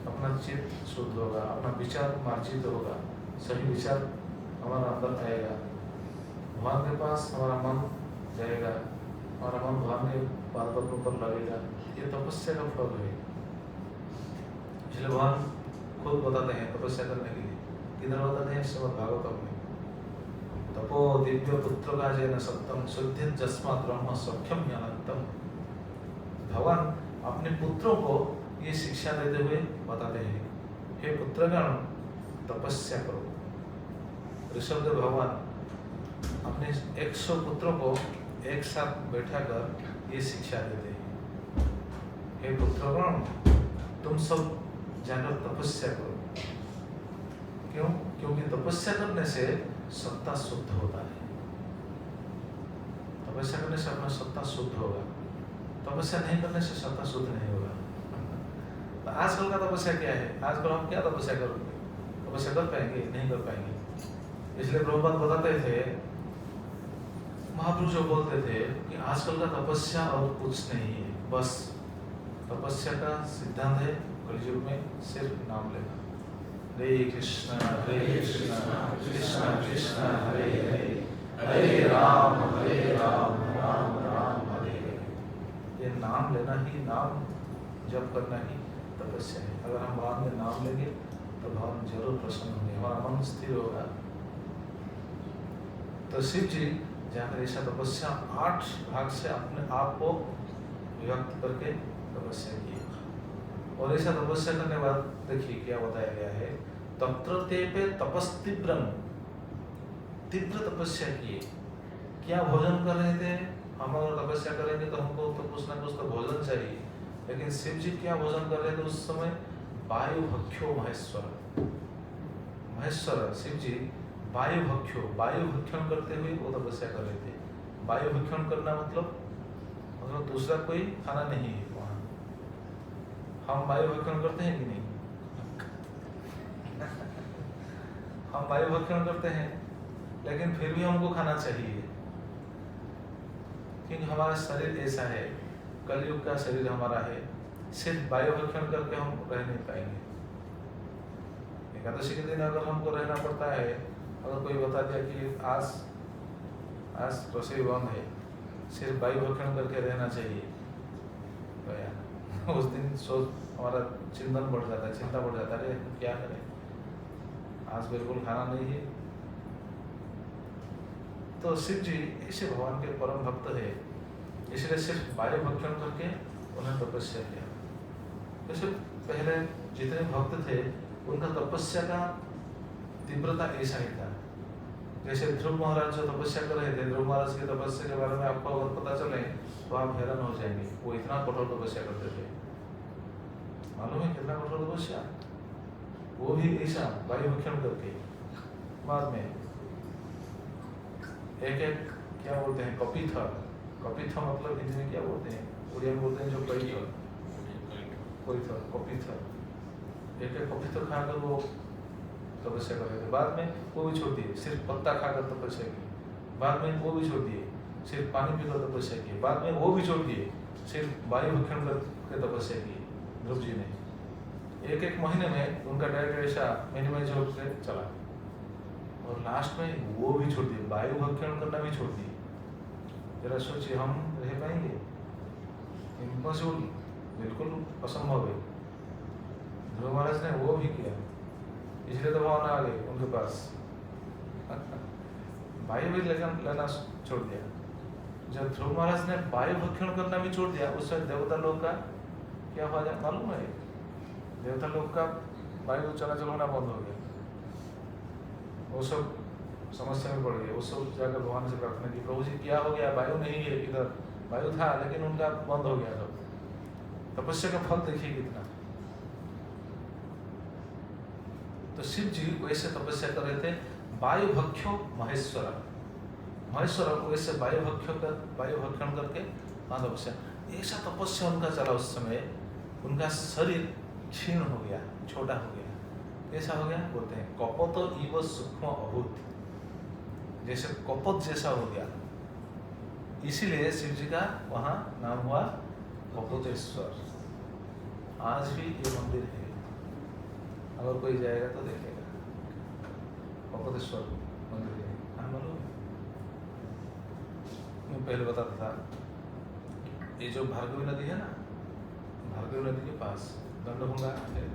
Speaker 1: अपना चित्त शुद्ध होगा, अपना विचार मार्जित होगा, सही विचार हमारा अंदर आएगा, भगवान के पास हमारा मन जाएगा, हमारा मन भगवान के पाद पद्मों पर लगेगा। ये तपस्या का फल है। इसलिए भगवान खुद बताते हैं तपस्या करने के लिए। किधर बताते हैं? श्रीमद् भागवतम में। तपो दिव्य पुत्र का जैन सत्यम शुद्धि जस्मा ब्रह्म सौख्यम ज्ञानंतम। भगवान अपने पुत्रों को ये शिक्षा देते हुए बताते हैं, हे पुत्रगण तपस्या करो। ऋषभदेव भगवान अपने 100 पुत्रों को एक साथ बैठाकर ये शिक्षा देते हैं, हे पुत्रगण तुम सब जाकर तपस्या करो। क्यों? क्योंकि तपस्या करने से सत्ता शुद्ध होता है। तपस्या करने से अपना सत्ता शुद्ध होगा, तो तपस्या नहीं करने से सत्ता शुद्ध नहीं होगा। तो आजकल का तपस्या क्या है? आजकल हम क्या तपस्या करोगे? तपस्या कर पाएंगे? नहीं कर पाएंगे। इसलिए प्रभुपाद बताते थे, महापुरुष जो बोलते थे कि आजकल का तपस्या और कुछ नहीं है, बस तपस्या का सिद्धांत है कलयुग में सिर्फ नाम लेना। हरे कृष्ण कृष्ण कृष्ण हरे हरे, हरे राम राम राम हरे हरे। ये नाम लेना ही, नाम जप करना ही तपस्या है। अगर हम बाद में नाम लेंगे तो भगवान जरूर प्रसन्न होंगे, हमारा मन स्थिर होगा। तो शिव जी जाकर ऐसा तपस्या 8 भाग से अपने आप को व्यक्त करके तपस्या की। और ऐसा तपस्या करने के बाद देखिए क्या बताया गया है, तत्र तेपे तपस्तीव्रम, तीव्र तपस्या किए। क्या भोजन कर रहे थे? हम अगर तपस्या करेंगे तो हमको तो कुछ ना कुछ तो भोजन चाहिए, लेकिन शिव जी क्या भोजन कर रहे थे उस समय? वायु भक्ष्यो महेश्वर, महेश्वर शिव जी वायु भक्ष्यो, वायु भक्षण करते हुए वो तपस्या कर रहे थे। वायु भक्षण करना मतलब दूसरा कोई खाना नहीं है वहाँ। हम वायु भक्षण करते हैं कि नहीं? हम वायु भक्षण करते हैं, लेकिन फिर भी हमको खाना चाहिए, क्योंकि हमारा शरीर ऐसा है, कलयुग का शरीर हमारा है। सिर्फ वायु भक्षण करके हम रह नहीं पाएंगे। एकादशी के दिन अगर हमको रहना पड़ता है, अगर कोई बता दिया कि आज रसोई बंद है, सिर्फ वायु भक्षण करके रहना चाहिए, तो यार उस दिन सोच हमारा चिंतन बढ़ जाता है, चिंता बढ़ जाता है, अरे क्या करें, आज बिल्कुल खाना नहीं है। तो शिव जी ऐसे भगवान के परम भक्त है, इसलिए सिर्फ वायु भक्षण करके उन्हें तपस्या किया। जैसे पहले जितने भक्त थे उनका तपस्या का तीव्रता ऐसा ही था। जैसे ध्रुव महाराज जो तपस्या कर रहे थे, ध्रुव महाराज की तपस्या के बारे में आपको अगर पता चले तो आप हैरान हो जाएंगे। वो इतना कठोर तपस्या करते थे, मालूम है कितना कठोर तपस्या, वो भी ऐसा वायु भक्षण करके। बाद में एक क्या बोलते हैं, कपिथा, कपिथा मतलब हिंदी में क्या बोलते हैं, उड़िया में बोलते हैं जो कपिथा, एक कपिथा खाकर वो तपस्या कर रहे थे। बाद में वो भी छोड़ दिए, सिर्फ पत्ता खाकर तपस्या की। बाद में वो भी छोड़ दिए, सिर्फ पानी पीकर तपस्या की। बाद में वो भी छोड़ दिए, सिर्फ वायु भक्षण करके तपस्या की ध्रुव जी ने। एक महीने में उनका डायरेक्ट ऐसा मिनिमाइज होकर चला, और लास्ट में वो भी छोड़ दिए, वायु भक्षण करना भी छोड़ दिए। जरा सोचिए, हम रह पाएंगे? इम्पॉसिबल, बिल्कुल असंभव है। ध्रुव महाराज ने वो भी किया, इसलिए तो भगवान आ गए उनके पास। वायु भी लेना छोड़ दिया। जब ध्रुव महाराज ने वायु भक्षण करना भी छोड़ दिया, उससे देवता लोग का क्या हुआ जाए मालूम है? देवता लोग का वायु चलाचल होना बंद हो गया, वो सब समस्या में पड़ गए। वो सब जाकर भगवान से प्रार्थना की, प्रभु जी क्या हो गया, वायु नहीं है इधर, वायु था लेकिन उनका बंद हो गया। सब तपस्या का फल देखिए कितना। तो शिव जी वैसे तपस्या कर रहे थे, वायु भक्षो महेश्वर, महेश्वर को वैसे वायु भक्षण करके तपस्या, ऐसा तपस्या उनका चला। उस समय उनका शरीर क्षीण हो गया, छोटा हो गया। कैसा हो गया? बोलते हैं कपत इव सूक्ष्म अभूत, जैसे कपत जैसा हो गया। इसीलिए शिव जी का वहाँ नाम हुआ कपतेश्वर। आज भी ये मंदिर है, अगर कोई जाएगा तो देखेगा, कपतेश्वर मंदिर है। हाँ मालूम, मैं पहले बताता था, ये जो भार्गवी नदी है ना, भार्गवी नदी के पास दंडभंगा है,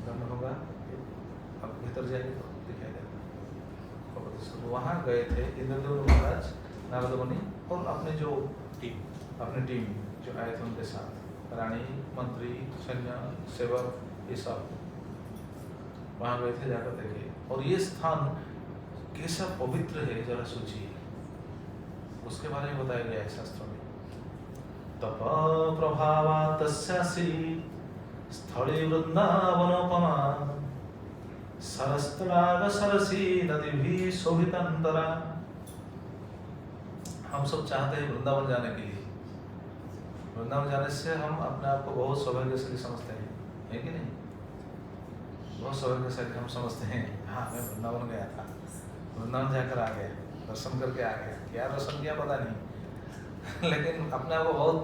Speaker 1: दंडभंगा अब भीतर जाएंगे तो दिखाई देगा कपतेश्वर। वहाँ गए थे इंद्रदेव महाराज, नारद मुनि और अपने टीम जो आए थे उनके साथ, रानी, मंत्री, सैन्य, सेवक, ये सब वहाँ गए थे। जाकर देखे, और ये स्थान कैसा पवित्र है जरा सोचिए, उसके बारे में बताया गया है शास्त्रों में। तप प्रभावा तस्यासि स्थले वृंदावनोपमा, सरस्तलाग सरसी नदी भी शोभितंतरा। हम सब चाहते हैं वृंदावन जाने के लिए, वृंदावन जाने से हम अपने आप को बहुत सौभाग्यशाली समझते हैं, है कि नहीं? बहुत सौभाग्यशाली हम समझते हैं, हाँ मैं वृंदावन गया था, वृंदावन जाकर आ गया, दर्शन करके आ गया, क्या दर्शन किया पता नहीं लेकिन अपने आप को बहुत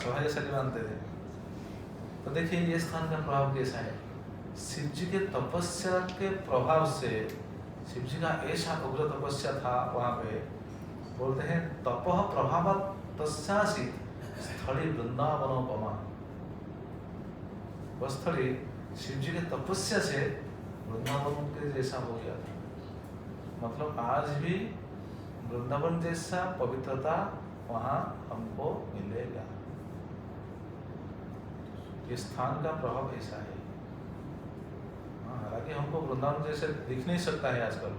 Speaker 1: सौभाग्यशाली मानते थे। तो देखिए ये स्थान का प्रभाव कैसा है। शिव जी के तपस्या के प्रभाव से, शिव जी का ऐसा उग्र तपस्या था वहाँ पे, बोलते हैं तपः प्रभाव तस्यासीत् स्थली वृंदावनोपमा। वह स्थली शिव जी के तपस्या से वृंदावन के जैसा हो गया था। मतलब आज भी वृंदावन जैसा पवित्रता वहाँ हमको मिलेगा। ये स्थान का प्रभाव ऐसा है। हालांकि हमको वृंदावन जैसे दिख नहीं सकता है आजकल,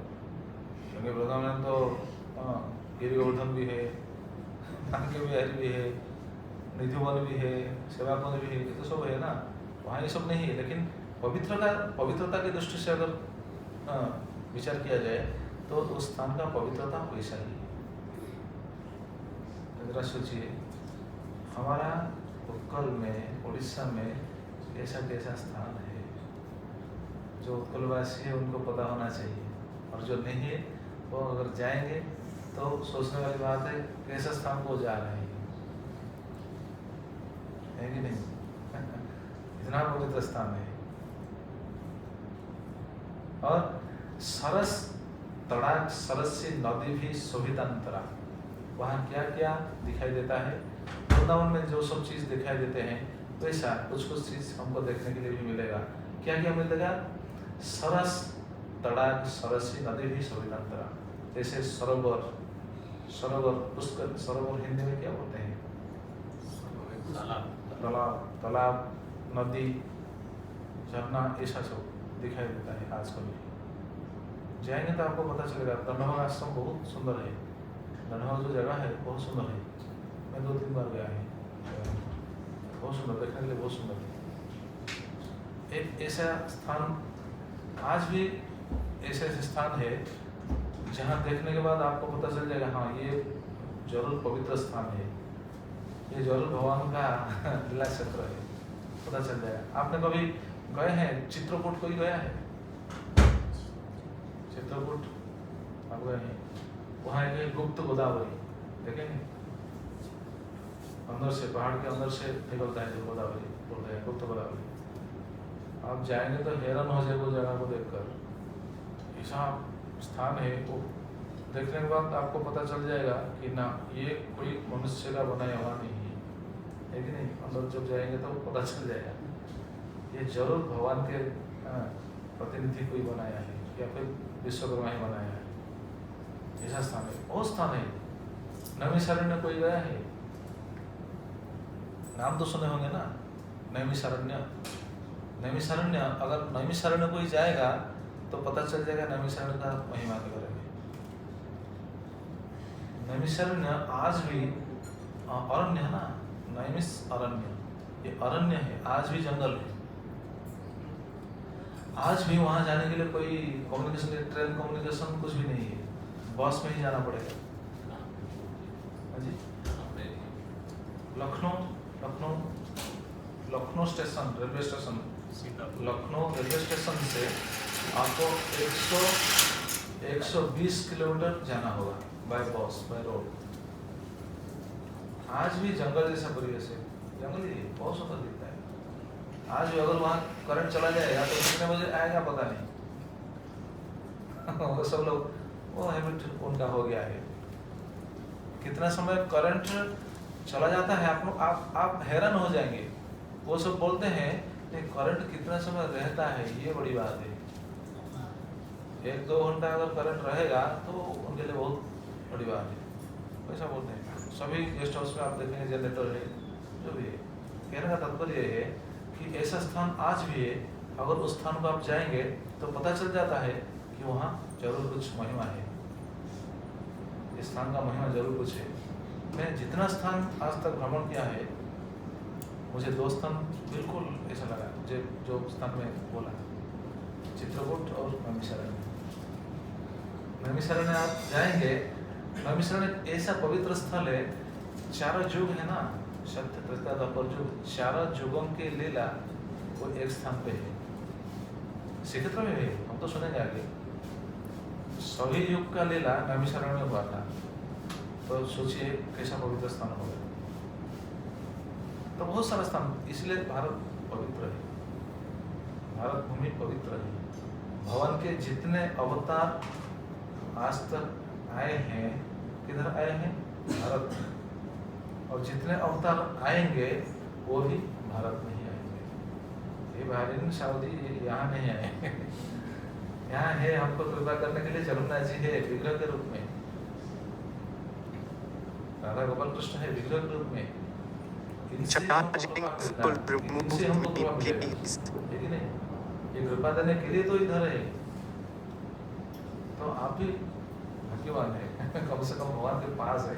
Speaker 1: क्योंकि वृंदावन में तो गिरि गोवर्धन भी है, कानके बिहारी भी है, निधिवन भी है, सेवाकुंज भी है, ये तो सब है ना। वहाँ ये सब नहीं है, लेकिन पवित्रता की दृष्टि से अगर विचार किया जाए तो उस स्थान का पवित्रता वैसा ही है। जरा सोचिए, हमारा उत्कल में, उड़ीसा में ऐसा कैसा स्थान है। जो उत्कलवासी है उनको पता होना चाहिए, और जो नहीं है वो अगर जाएंगे तो सोचने वाली बात है कैसा स्थान को जा रहे हैं, है कि नहीं? इतना पवित्र स्थान है। और सरस तड़ाक सरस्य नदी भी शोभितांतरा, वहाँ क्या क्या दिखाई देता है। वृंदावन में जो सब चीज दिखाई देते हैं वैसा कुछ कुछ चीज हमको देखने के लिए भी मिलेगा। क्या क्या मिलेगा? सरस तड़ाक सरस्य नदी भी शोभितांतरा, जैसे सरोवर, पुष्कर, सरोवर हिंदी में क्या बोलते हैं? तालाब, नदी, झरना, ऐसा सब दिखाई देता है आजकल भी। जाएंगे तो आपको पता चलेगा। दंडभाग आश्रम बहुत सुंदर है, दंडभाग जो जगह है बहुत सुंदर है। मैं 2-3 बार गया है, बहुत सुंदर, देखने के लिए बहुत सुंदर है। एक ऐसा स्थान, आज भी ऐसे स्थान है जहाँ देखने के बाद आपको पता चल जाएगा हाँ ये जरूर पवित्र स्थान है, ये जरूर भगवान का लीला क्षेत्र है, पता चल जाएगा। आपने कभी गए हैं चित्रकूट? कोई गया है चित्रकूट? आप गए हैं? वहाँ एक गुप्त गोदावरी देखेंगे, अंदर से, पहाड़ के अंदर से निकलता है जो गोदावरी बोलते हैं, गुप्त गोदावरी। आप जाएंगे तो हैरान हो जाएगा वो जगह को देखकर। ऐसा स्थान है, वो देखने के बाद आपको पता चल जाएगा कि ना ये कोई मनुष्य का बनाया हुआ नहीं है कि नहीं? अंदर जब जाएंगे तो पता चल जाएगा ये जरूर भगवान के प्रतिनिधि कोई बनाया है या फिर विश्वकर्मा ही बनाया है। ऐसा स्थान है, बहुत स्थान है। नैमिषारण्य कोई गया है? नाम तो सुने होंगे ना, नैमिषारण्य। नैमिषारण्य, अगर नैमिषारण्य कोई जाएगा तो पता चल जाएगा नैमिषारण्य का महिमा के बारे में। नैमिषारण्य आज भी अरण्य है ना, नैमिष अरण्य, ये अरण्य है, आज भी जंगल है। आज भी वहां जाने के लिए कोई कम्युनिकेशन, ट्रेन कम्युनिकेशन कुछ भी नहीं है, बस में ही जाना पड़ेगा। जी, Lucknow station, railway station, Lucknow railway station से आपको 120 किलोमीटर जाना होगा बाय बस, बाय रोड। आज भी जंगल जैसा परिवेश है, जंगल ही बहुत सुंदर दिखता है। आज भी अगर वहाँ करंट चला जाएगा तो कितने बजे आएगा पता नहीं वो सब लोग, वो हैबिट उनका हो गया है। कितना समय करंट चला जाता है आप हैरान हो जाएंगे। वो सब बोलते हैं कि करंट कितना समय रहता है, ये बड़ी बात है। 1-2 घंटा अगर करंट रहेगा तो उनके लिए बहुत बड़ी बात है, वैसा बोलते हैं। सभी गेस्ट हाउस में आप देखेंगे जनरेटर है, जो भी है। कहने का तात्पर्य है कि ऐसा स्थान आज भी है। अगर उस स्थान को आप जाएंगे तो पता चल जाता है कि वहाँ जरूर कुछ महिमा है, इस स्थान का महिमा जरूर कुछ है। मैं जितना स्थान आज तक भ्रमण किया है, मुझे 2 स्थान बिल्कुल ऐसा लगा जो स्थान में बोला, चित्रकूट और नैमिषारण्य। नैमिषारण्य आप जाएंगे, नैमिषारण्य ऐसा पवित्र स्थल है, चारों युग है ना, सत्य त्रेता द्वापर जो चार युगों के लीला वो एक स्थान पे है। श्रीक्षेत्र में है, हम तो सुनेंगे आगे। सभी युग का लीला नैमिषारण्य में हुआ था, तो सोचिए कैसा पवित्र स्थान होगा। तो बहुत सारे स्थान, इसलिए भारत पवित्र है, भारत भूमि पवित्र है। भगवान के जितने अवतार आज तक आए हैं, किधर आए हैं? भारत में। और जितने अवतार आएंगे वो भी भारत में ही आएंगे। ये बहरीन सऊदी यहाँ नहीं आए यहाँ है हमको कृपा करने के लिए जगन्नाथ जी है विग्रह के रूप में, राधा गोपाल कृष्ण है विग्रह के रूप में। इनसे हमको कृपा मिलेगी, लेकिन ये कृपा देने के लिए तो इधर है। तो आप भी भाग्यवान है कम से कम भगवान के पास है,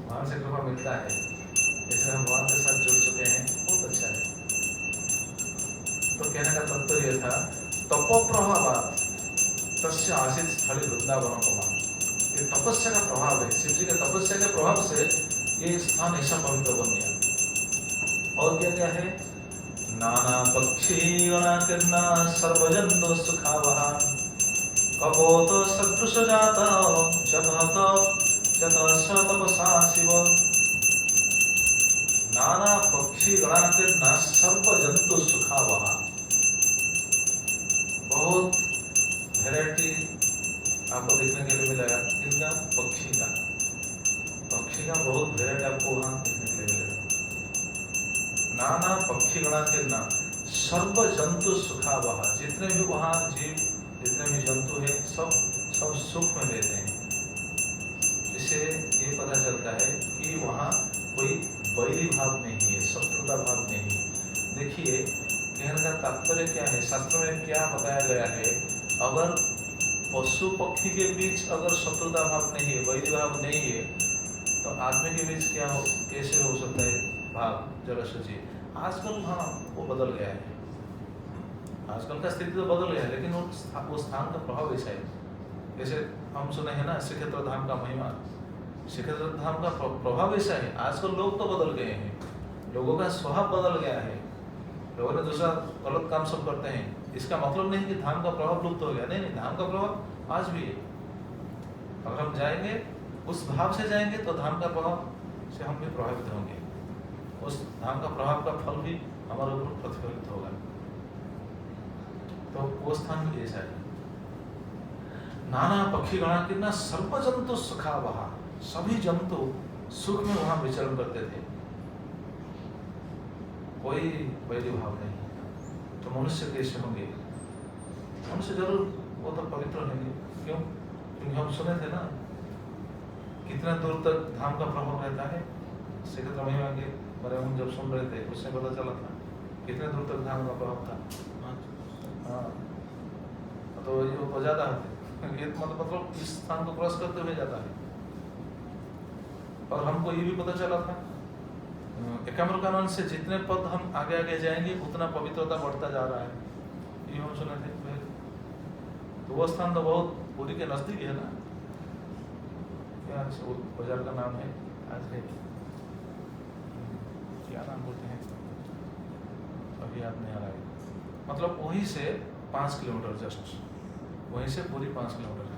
Speaker 1: वहां से कृपा मिलता है। इसलिए हम भगवान के साथ जुड़ चुके हैं, बहुत अच्छा है। तो कहने का तात्पर्य था तपोप्रभावात् तस्य आसीत् स्थले वृंदावन पमा। ये तपस्या का प्रभाव है, शिव जी के तपस्या के प्रभाव से ये स्थान ऐसा पवित्र बन गया। और क्या क्या है? नाना पक्षी गणाकीर्णा सर्वजन्तु सुखावहा कपोत सदृश जाता जतः स तपसा शिव। नाना पक्षी गणाकीर्णा सर्वजन्तु सुखावहा। बहुत वैरायटी आपको देखने के लिए मिलेगा। इनका पक्षी का बहुत वैरायटी आपको वहां देखने के लिए मिलेगा। नाना पक्षी गणाकीर्णा सर्व जंतु सुखावहा। जितने भी वहां जीव, जितने भी जंतु है, सब सुख में रहते हैं। इससे ये पता चलता है कि वहां कोई वैरी भाव नहीं है, शत्रुता भाव नहीं। देखिए कहने का तात्पर्य क्या है, शास्त्र में क्या बताया गया है? अगर पशु पक्षी के बीच अगर शत्रुता भाव नहीं है, वैरी भाव नहीं है, तो आदमी के बीच क्या हो, कैसे हो सकता है भाव? जरा सोचिए। आजकल हाँ वो बदल गया है, आजकल का स्थिति तो बदल गया है, लेकिन वो स्थान का प्रभाव ऐसा है। जैसे हम सुने हैं ना श्रीक्षेत्र धाम का महिमा, श्रीक्षेत्र धाम का प्रभाव ऐसा है। आजकल लोग तो बदल गए हैं, लोगों का स्वभाव बदल गया है, लोगों ने दूसरा गलत काम सब करते हैं। इसका मतलब नहीं कि धाम का प्रभाव लुप्त हो गया, नहीं, धाम का प्रभाव आज भी है। अगर हम जाएंगे उस भाव से जाएंगे तो धाम का प्रभाव से हम भी प्रभावित होंगे, उस धाम का प्रभाव का फल भी हमारे ऊपर प्रतिफलित होगा। तो वो स्थान भी ऐसा है। नाना पक्षी गणाकीर्णा सर्व जंतु सुखावहा। सभी जंतु सुख में वहां विचरण करते थे, कोई वैरी भाव नहीं। तो मनुष्य कैसे होंगे? मनुष्य जरूर वो तो पवित्र होंगे। क्यों? क्योंकि हम सुने थे ना कितना दूर तक धाम का प्रभाव रहता है। श्रीक्षेत्र महिमा के बारे में हम जब सुन रहे थे उससे पता चला था कितने दूर तक धाम का प्रभाव था। हाँ, तो ये हो जाता है, ये मतलब इस स्थान को क्रॉस करते हुए जाता है। और हमको ये भी पता चला था एकाम्र कानून से जितने पद हम आगे आगे जाएंगे उतना पवित्रता बढ़ता जा रहा है, ये हम सुने थे। तो वो स्थान तो बहुत पूरी के नजदीक है ना। क्या बाजार का नाम है आज है, क्या नाम बोलते हैं अभी याद नहीं आ रहा है। मतलब वहीं से 5 किलोमीटर, जस्ट वहीं से पूरी 5 किलोमीटर है।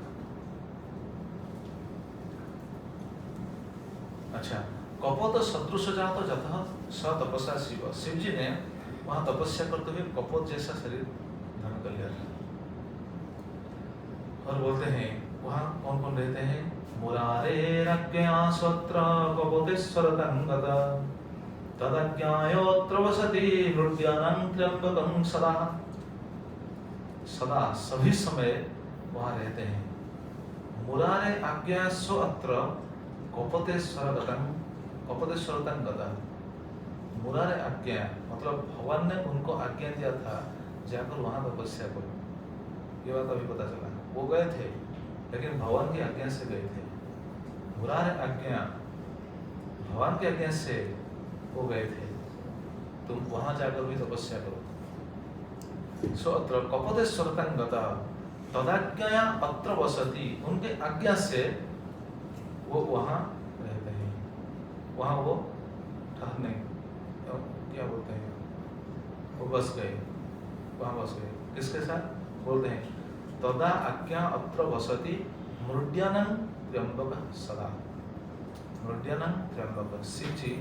Speaker 1: अच्छा, कपोत सदृश जात जतः स तपसा शिव। शिव जी ने वहां तपस्या करते हुए कपोत जैसा शरीर धारण कर लिया था। और बोलते हैं वहां कौन कौन रहते हैं? मुरारेरज्ञया स्वत्र कपोतेश्वर तंगत तदज्ञायोत्र वसति हृदयानं त्र्यंबकं सदा। सदा सभी समय वहां रहते हैं। मुरारे आज्ञा स्वत्र कपोतेश्वर गता। मुरारे आज्ञा मतलब भगवान ने उनको आज्ञा दिया था जाकर वहां तपस्या करो। ये बात अभी पता चला। वो गए थे लेकिन भगवान की आज्ञा से गए थे। मुरारे आज्ञा भगवान की आज्ञा से वो गए थे, तुम वहां जाकर भी तपस्या करो। सो अत्र कपोतेश्वर गता तदाज्ञया अत्र वसति। उनके आज्ञा से वो वहां रहते हैं, वहां वो ठहरने बस गए, वहाँ बस गए। किसके साथ? बोलते हैं तदा आज्ञा अत्र वसति मृड्यानं त्र्यंबक सदा। मृड्यानं त्र्यंबक, शिव जी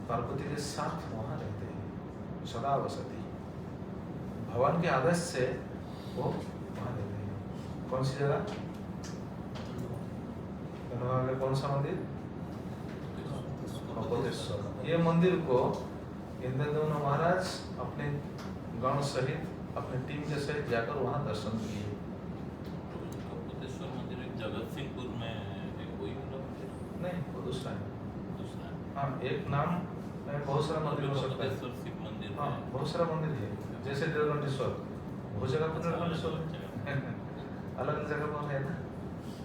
Speaker 1: पार्वती के साथ वहाँ रहते हैं, सदा वसति। भगवान के आदेश से वो वहाँ रहते हैं। कौन सी जगह? कौन सा मंदिर? कपतेश्वर। ये मंदिर को इंद्रदेव महाराज अपने गण सहित अपने टीम के सहित जाकर वहाँ दर्शन किए।
Speaker 3: कपतेश्वर मंदिर एक जगतसिंहपुर में है, कोई मतलब
Speaker 1: नहीं, वो दूसरा है।
Speaker 3: दूसरा है।
Speaker 1: हाँ, एक नाम में बहुत सारा मंदिर हो सकता है।
Speaker 3: कपतेश्वर शिव मंदिर
Speaker 1: हाँ,
Speaker 3: है।
Speaker 1: बहुत सारा मंदिर है, जैसे नीलकंठेश्वर, वो जगह पर नीलकंठेश्वर अलग अलग जगह पर है ना।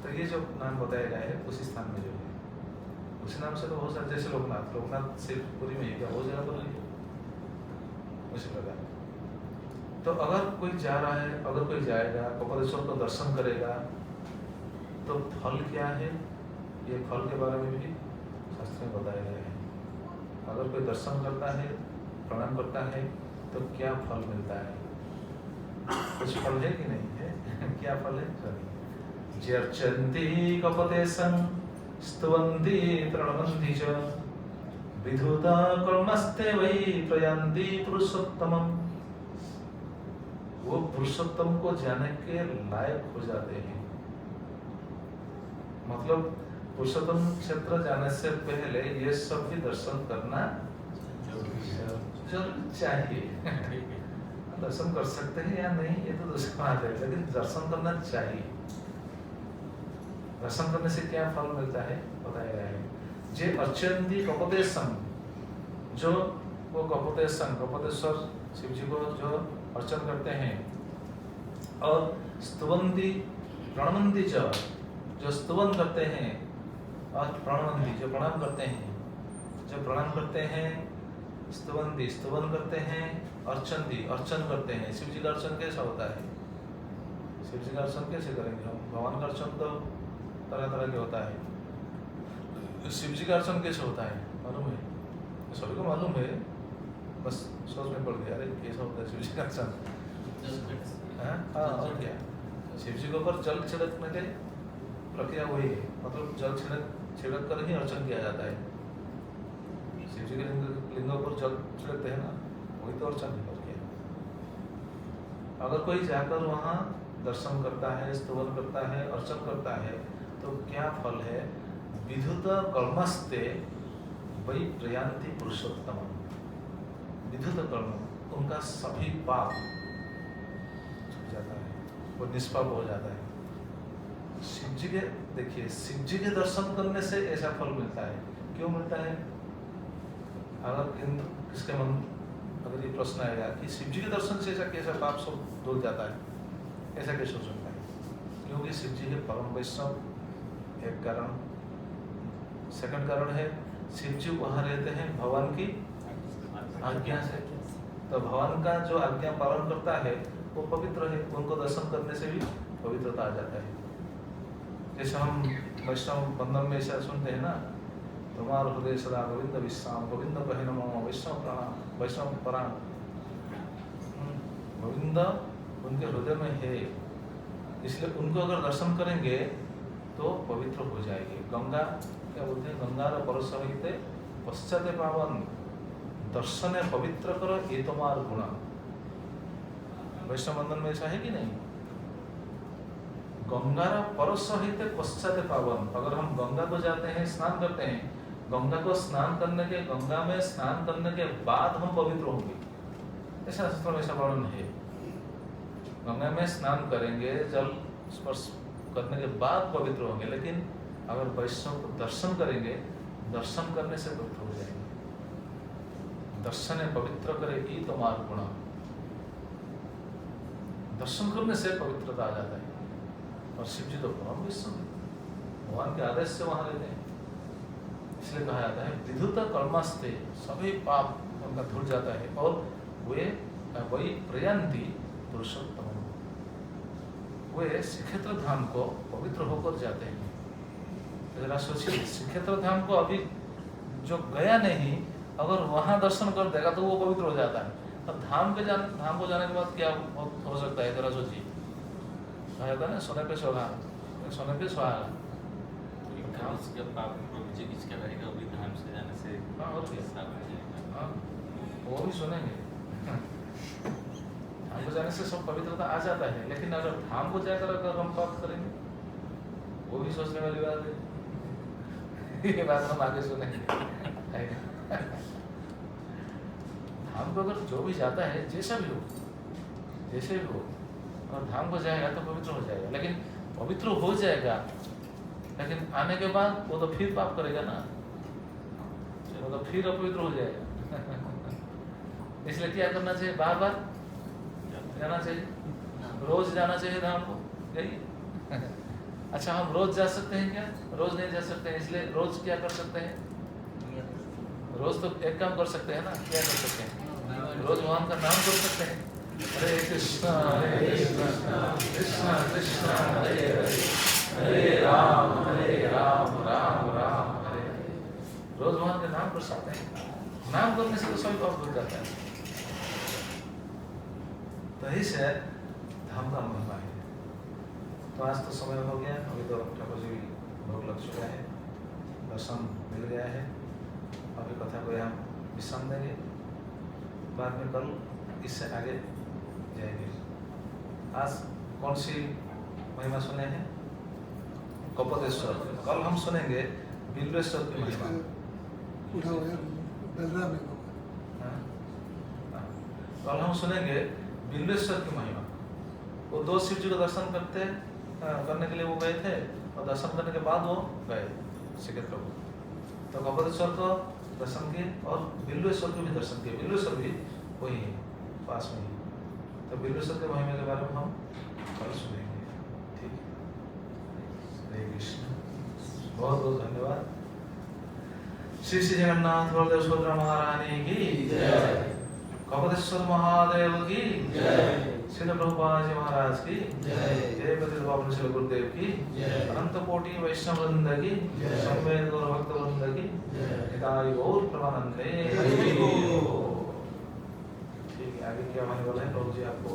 Speaker 1: तो ये जो नाम बताया गया है उसी स्थान में जो है, उसी नाम से तो बहुत सारे, जैसे लोकनाथ, लोकनाथ सिर्फ पुरी में ही क्या, वो जगह पर नहीं है उसी प्रकार। तो अगर कोई जा रहा है, अगर कोई जाएगा कपतेश्वर को दर्शन करेगा तो फल क्या है, ये फल के बारे में भी शास्त्र में बताया गया है। अगर कोई दर्शन करता है, प्रणाम करता है तो क्या फल मिलता है? कुछ फल है कि नहीं है? क्या फल है? चलिए, जर्चन्ति कपतेशं स्तवन्ति प्रणमन्ति च विधुता कर्मस्ते वै प्रयान्ति पुरुषोत्तमम्। वो पुरुषोत्तम को जाने के लायक हो जाते हैं। मतलब पुरुषोत्तम क्षेत्र जाने से पहले ये सब भी दर्शन करना जरूर चाहिए। दर्शन कर सकते हैं या नहीं ये तो दूसरी बात है, लेकिन दर्शन करना चाहिए। दर्शन करने से क्या फल मिलता है बताया गया है। जे अर्चन्ति कपतेशं, जो वो कपतेशं, कपतेश्वर शिव जी को जो अर्चन करते हैं, और स्तुवन्ति प्रणमन्ति च, जो स्तुवन करते हैं, और प्रणमन्ति जो प्रणाम करते हैं, जो प्रणाम करते हैं, स्तुवन्ति स्तुवन करते हैं, अर्चन्ति अर्चन करते हैं। शिव जी का अर्चन कैसा होता है? शिव जी का अर्चन कैसे करेंगे हम? भगवान का अर्चन तो तरह तरह के होता है, शिव जी का अर्चन कैसे होता है मालूम है? सभी को मालूम है, बस सोच में पड़ गया, अरे कैसा होता है शिव जी का अर्चन? हाँ, और क्या, शिव जी के ऊपर जल छिड़कने के प्रक्रिया वही है, मतलब जल छिड़क कर ही अर्चन किया जाता है। शिव जी के लिंगों पर जल छिड़कते हैं ना, वही तो अर्चन है। अगर कोई जाकर वहाँ दर्शन करता है, स्तुवन करता है, अर्चन करता है तो क्या फल है? विधुत कर्मस्ते वै प्रयान्ति पुरुषोत्तम। विधुत कर्म, उनका सभी पाप छूट जाता है, वो निष्पाप हो जाता है। शिव जी के, देखिए शिव जी के दर्शन करने से ऐसा फल मिलता है। क्यों मिलता है? अगर किसके मन अगर ये प्रश्न आएगा कि शिव जी के दर्शन से ऐसा कैसा पाप सब धुल जाता है, ऐसा कैसे हो सकता है? क्योंकि शिव जी के परम वैष्णव, एक कारण। सेकंड कारण है शिव जी वहाँ रहते हैं भगवान की आज्ञा से, तो भगवान का जो आज्ञा पालन करता है वो पवित्र है, उनको दर्शन करने से भी पवित्रता आ जाता है। जैसे हम वैष्णव बंधन में ऐसा सुनते हैं ना, तुम्हार हृदय सदा गोविंद विश्राम, गोविंद कहे नमो, वैष्णव प्रणाम, वैष्णव प्रणाम। गोविंद उनके हृदय में है, इसलिए उनको अगर दर्शन करेंगे तो पवित्र हो जाएगी। गंगा क्या बोलते हैं? गंगा परसहिते पश्चाते पावन, दर्शन पवित्र करो ये तुम्हार गुण। वैष्णव बंधन में ऐसा है कि नहीं? गंगा परसहिते पश्चाते पावन। अगर हम गंगा को जाते हैं, स्नान करते हैं, गंगा को स्नान करने के, गंगा में स्नान करने के बाद हम पवित्र होंगे, ऐसा शास्त्र में ऐसा वर्णन है। गंगा में स्नान करेंगे, जल स्पर्श करने के बाद पवित्र होंगे, लेकिन अगर वैष्णव को दर्शन करेंगे, दर्शन करने से पवित्र हो जाएंगे। दर्शन पवित्र करे ई तुम्हार गुण। दर्शन करने से पवित्रता आ जाता है। और शिव जी तो परम वैष्णव है, भगवान के आदेश से वहां रहते हैं, इसलिए कहा जाता है विधुत कर्मस्ते, सभी पाप उनका धुल जाता है और वे वही प्रयान्ति पुरुषोत्तम, वे श्रीक्षेत्र धाम को पवित्र होकर जाते हैं। जरा सोचिए, श्रीक्षेत्र धाम को अभी जो गया नहीं, अगर वहां दर्शन कर देगा तो वो पवित्र हो जाता है। अब धाम को जाने के बाद क्या हो सकता है, जरा सोचिए। कहा जाता है ना, सोने पे सुहागा, सोने पे सुहागा।
Speaker 3: धाम से जब पाप विजय किसका रहेगा, वो भी धाम से जाने से
Speaker 1: हाँ, और क्या?
Speaker 3: साफ हो जाएगा।
Speaker 1: हाँ, वो भी सुनेंगे। धाम को जाने से सब पवित्रता आ जाता है, लेकिन अगर धाम को जाकर अगर हम पाप करेंगे, वो भी सोचने वाली बात है। ये बात हम आगे सुनेंगे। है ना? धाम को अगर जो भी जाता है, जैसा भी हो, और धाम को जाएगा तो पवित्र हो जाएगा। लेकिन पवित्र हो जाएगा, लेकिन आने के बाद वो तो फिर पाप करेगा ना, वो तो फिर अपवित्र हो जाएगा। इसलिए क्या करना चाहिए? बार बार जाना चाहिए, रोज जाना चाहिए धाम को। यही। अच्छा, हम रोज जा सकते हैं क्या? रोज नहीं जा सकते हैं, इसलिए रोज क्या कर सकते हैं? रोज तो एक काम कर सकते हैं ना, क्या कर सकते हैं? रोज भगवान का नाम कर सकते हैं। हरे कृष्णा कृष्णा कृष्णा हरे हरे, हरे राम राम राम हरे हरे। रोज भगवान का नाम कर सकते हैं। नाम करने से तो सभी पाप धुल जाता है। तो इसे धाम का महिमा है। तो आज तो समय हो गया, अभी तो ठाकुर जी भोग लग चुका है, दर्शन मिल गया है। अभी कथा को हम विश्राम देंगे, बाद में कल इससे आगे जाएंगे। आज कौन सी महिमा सुने हैं? कपतेश्वर। कल हम सुनेंगे बिल्वेश्वर की महिमा। हाँ? हाँ। कल हम सुनेंगे बिल्वेश्वर की महिमा। वो दो शिव जी को दर्शन करने के लिए वो गए थे, और दर्शन करने के बाद वो गए श्रीक्षेत्र को। तो कपतेश्वर को दर्शन किए और बिल्वेश्वर को भी दर्शन किए। बिल्वेश्वर भी वही है, पास में ही। तो बिल्वेश्वर के महिमा के बारे में हम कल सुनेंगे। ठीक, हरे कृष्ण। बहुत बहुत धन्यवाद। श्री श्री जगन्नाथ बलदेव सुभद्रा महारानी की जय, कपतेश्वर महादेव की जय, श्रील प्रभुपाद जी महाराज की जय, जय पतित पावन श्री गुरुदेव की जय, अनंत कोटि वैष्णव वृंद की जय, संवेद गौर भक्त वृंद की जय, निताई गौर प्रमानंदे। ठीक है, आगे क्या होने वाला है? प्रभु जी आपको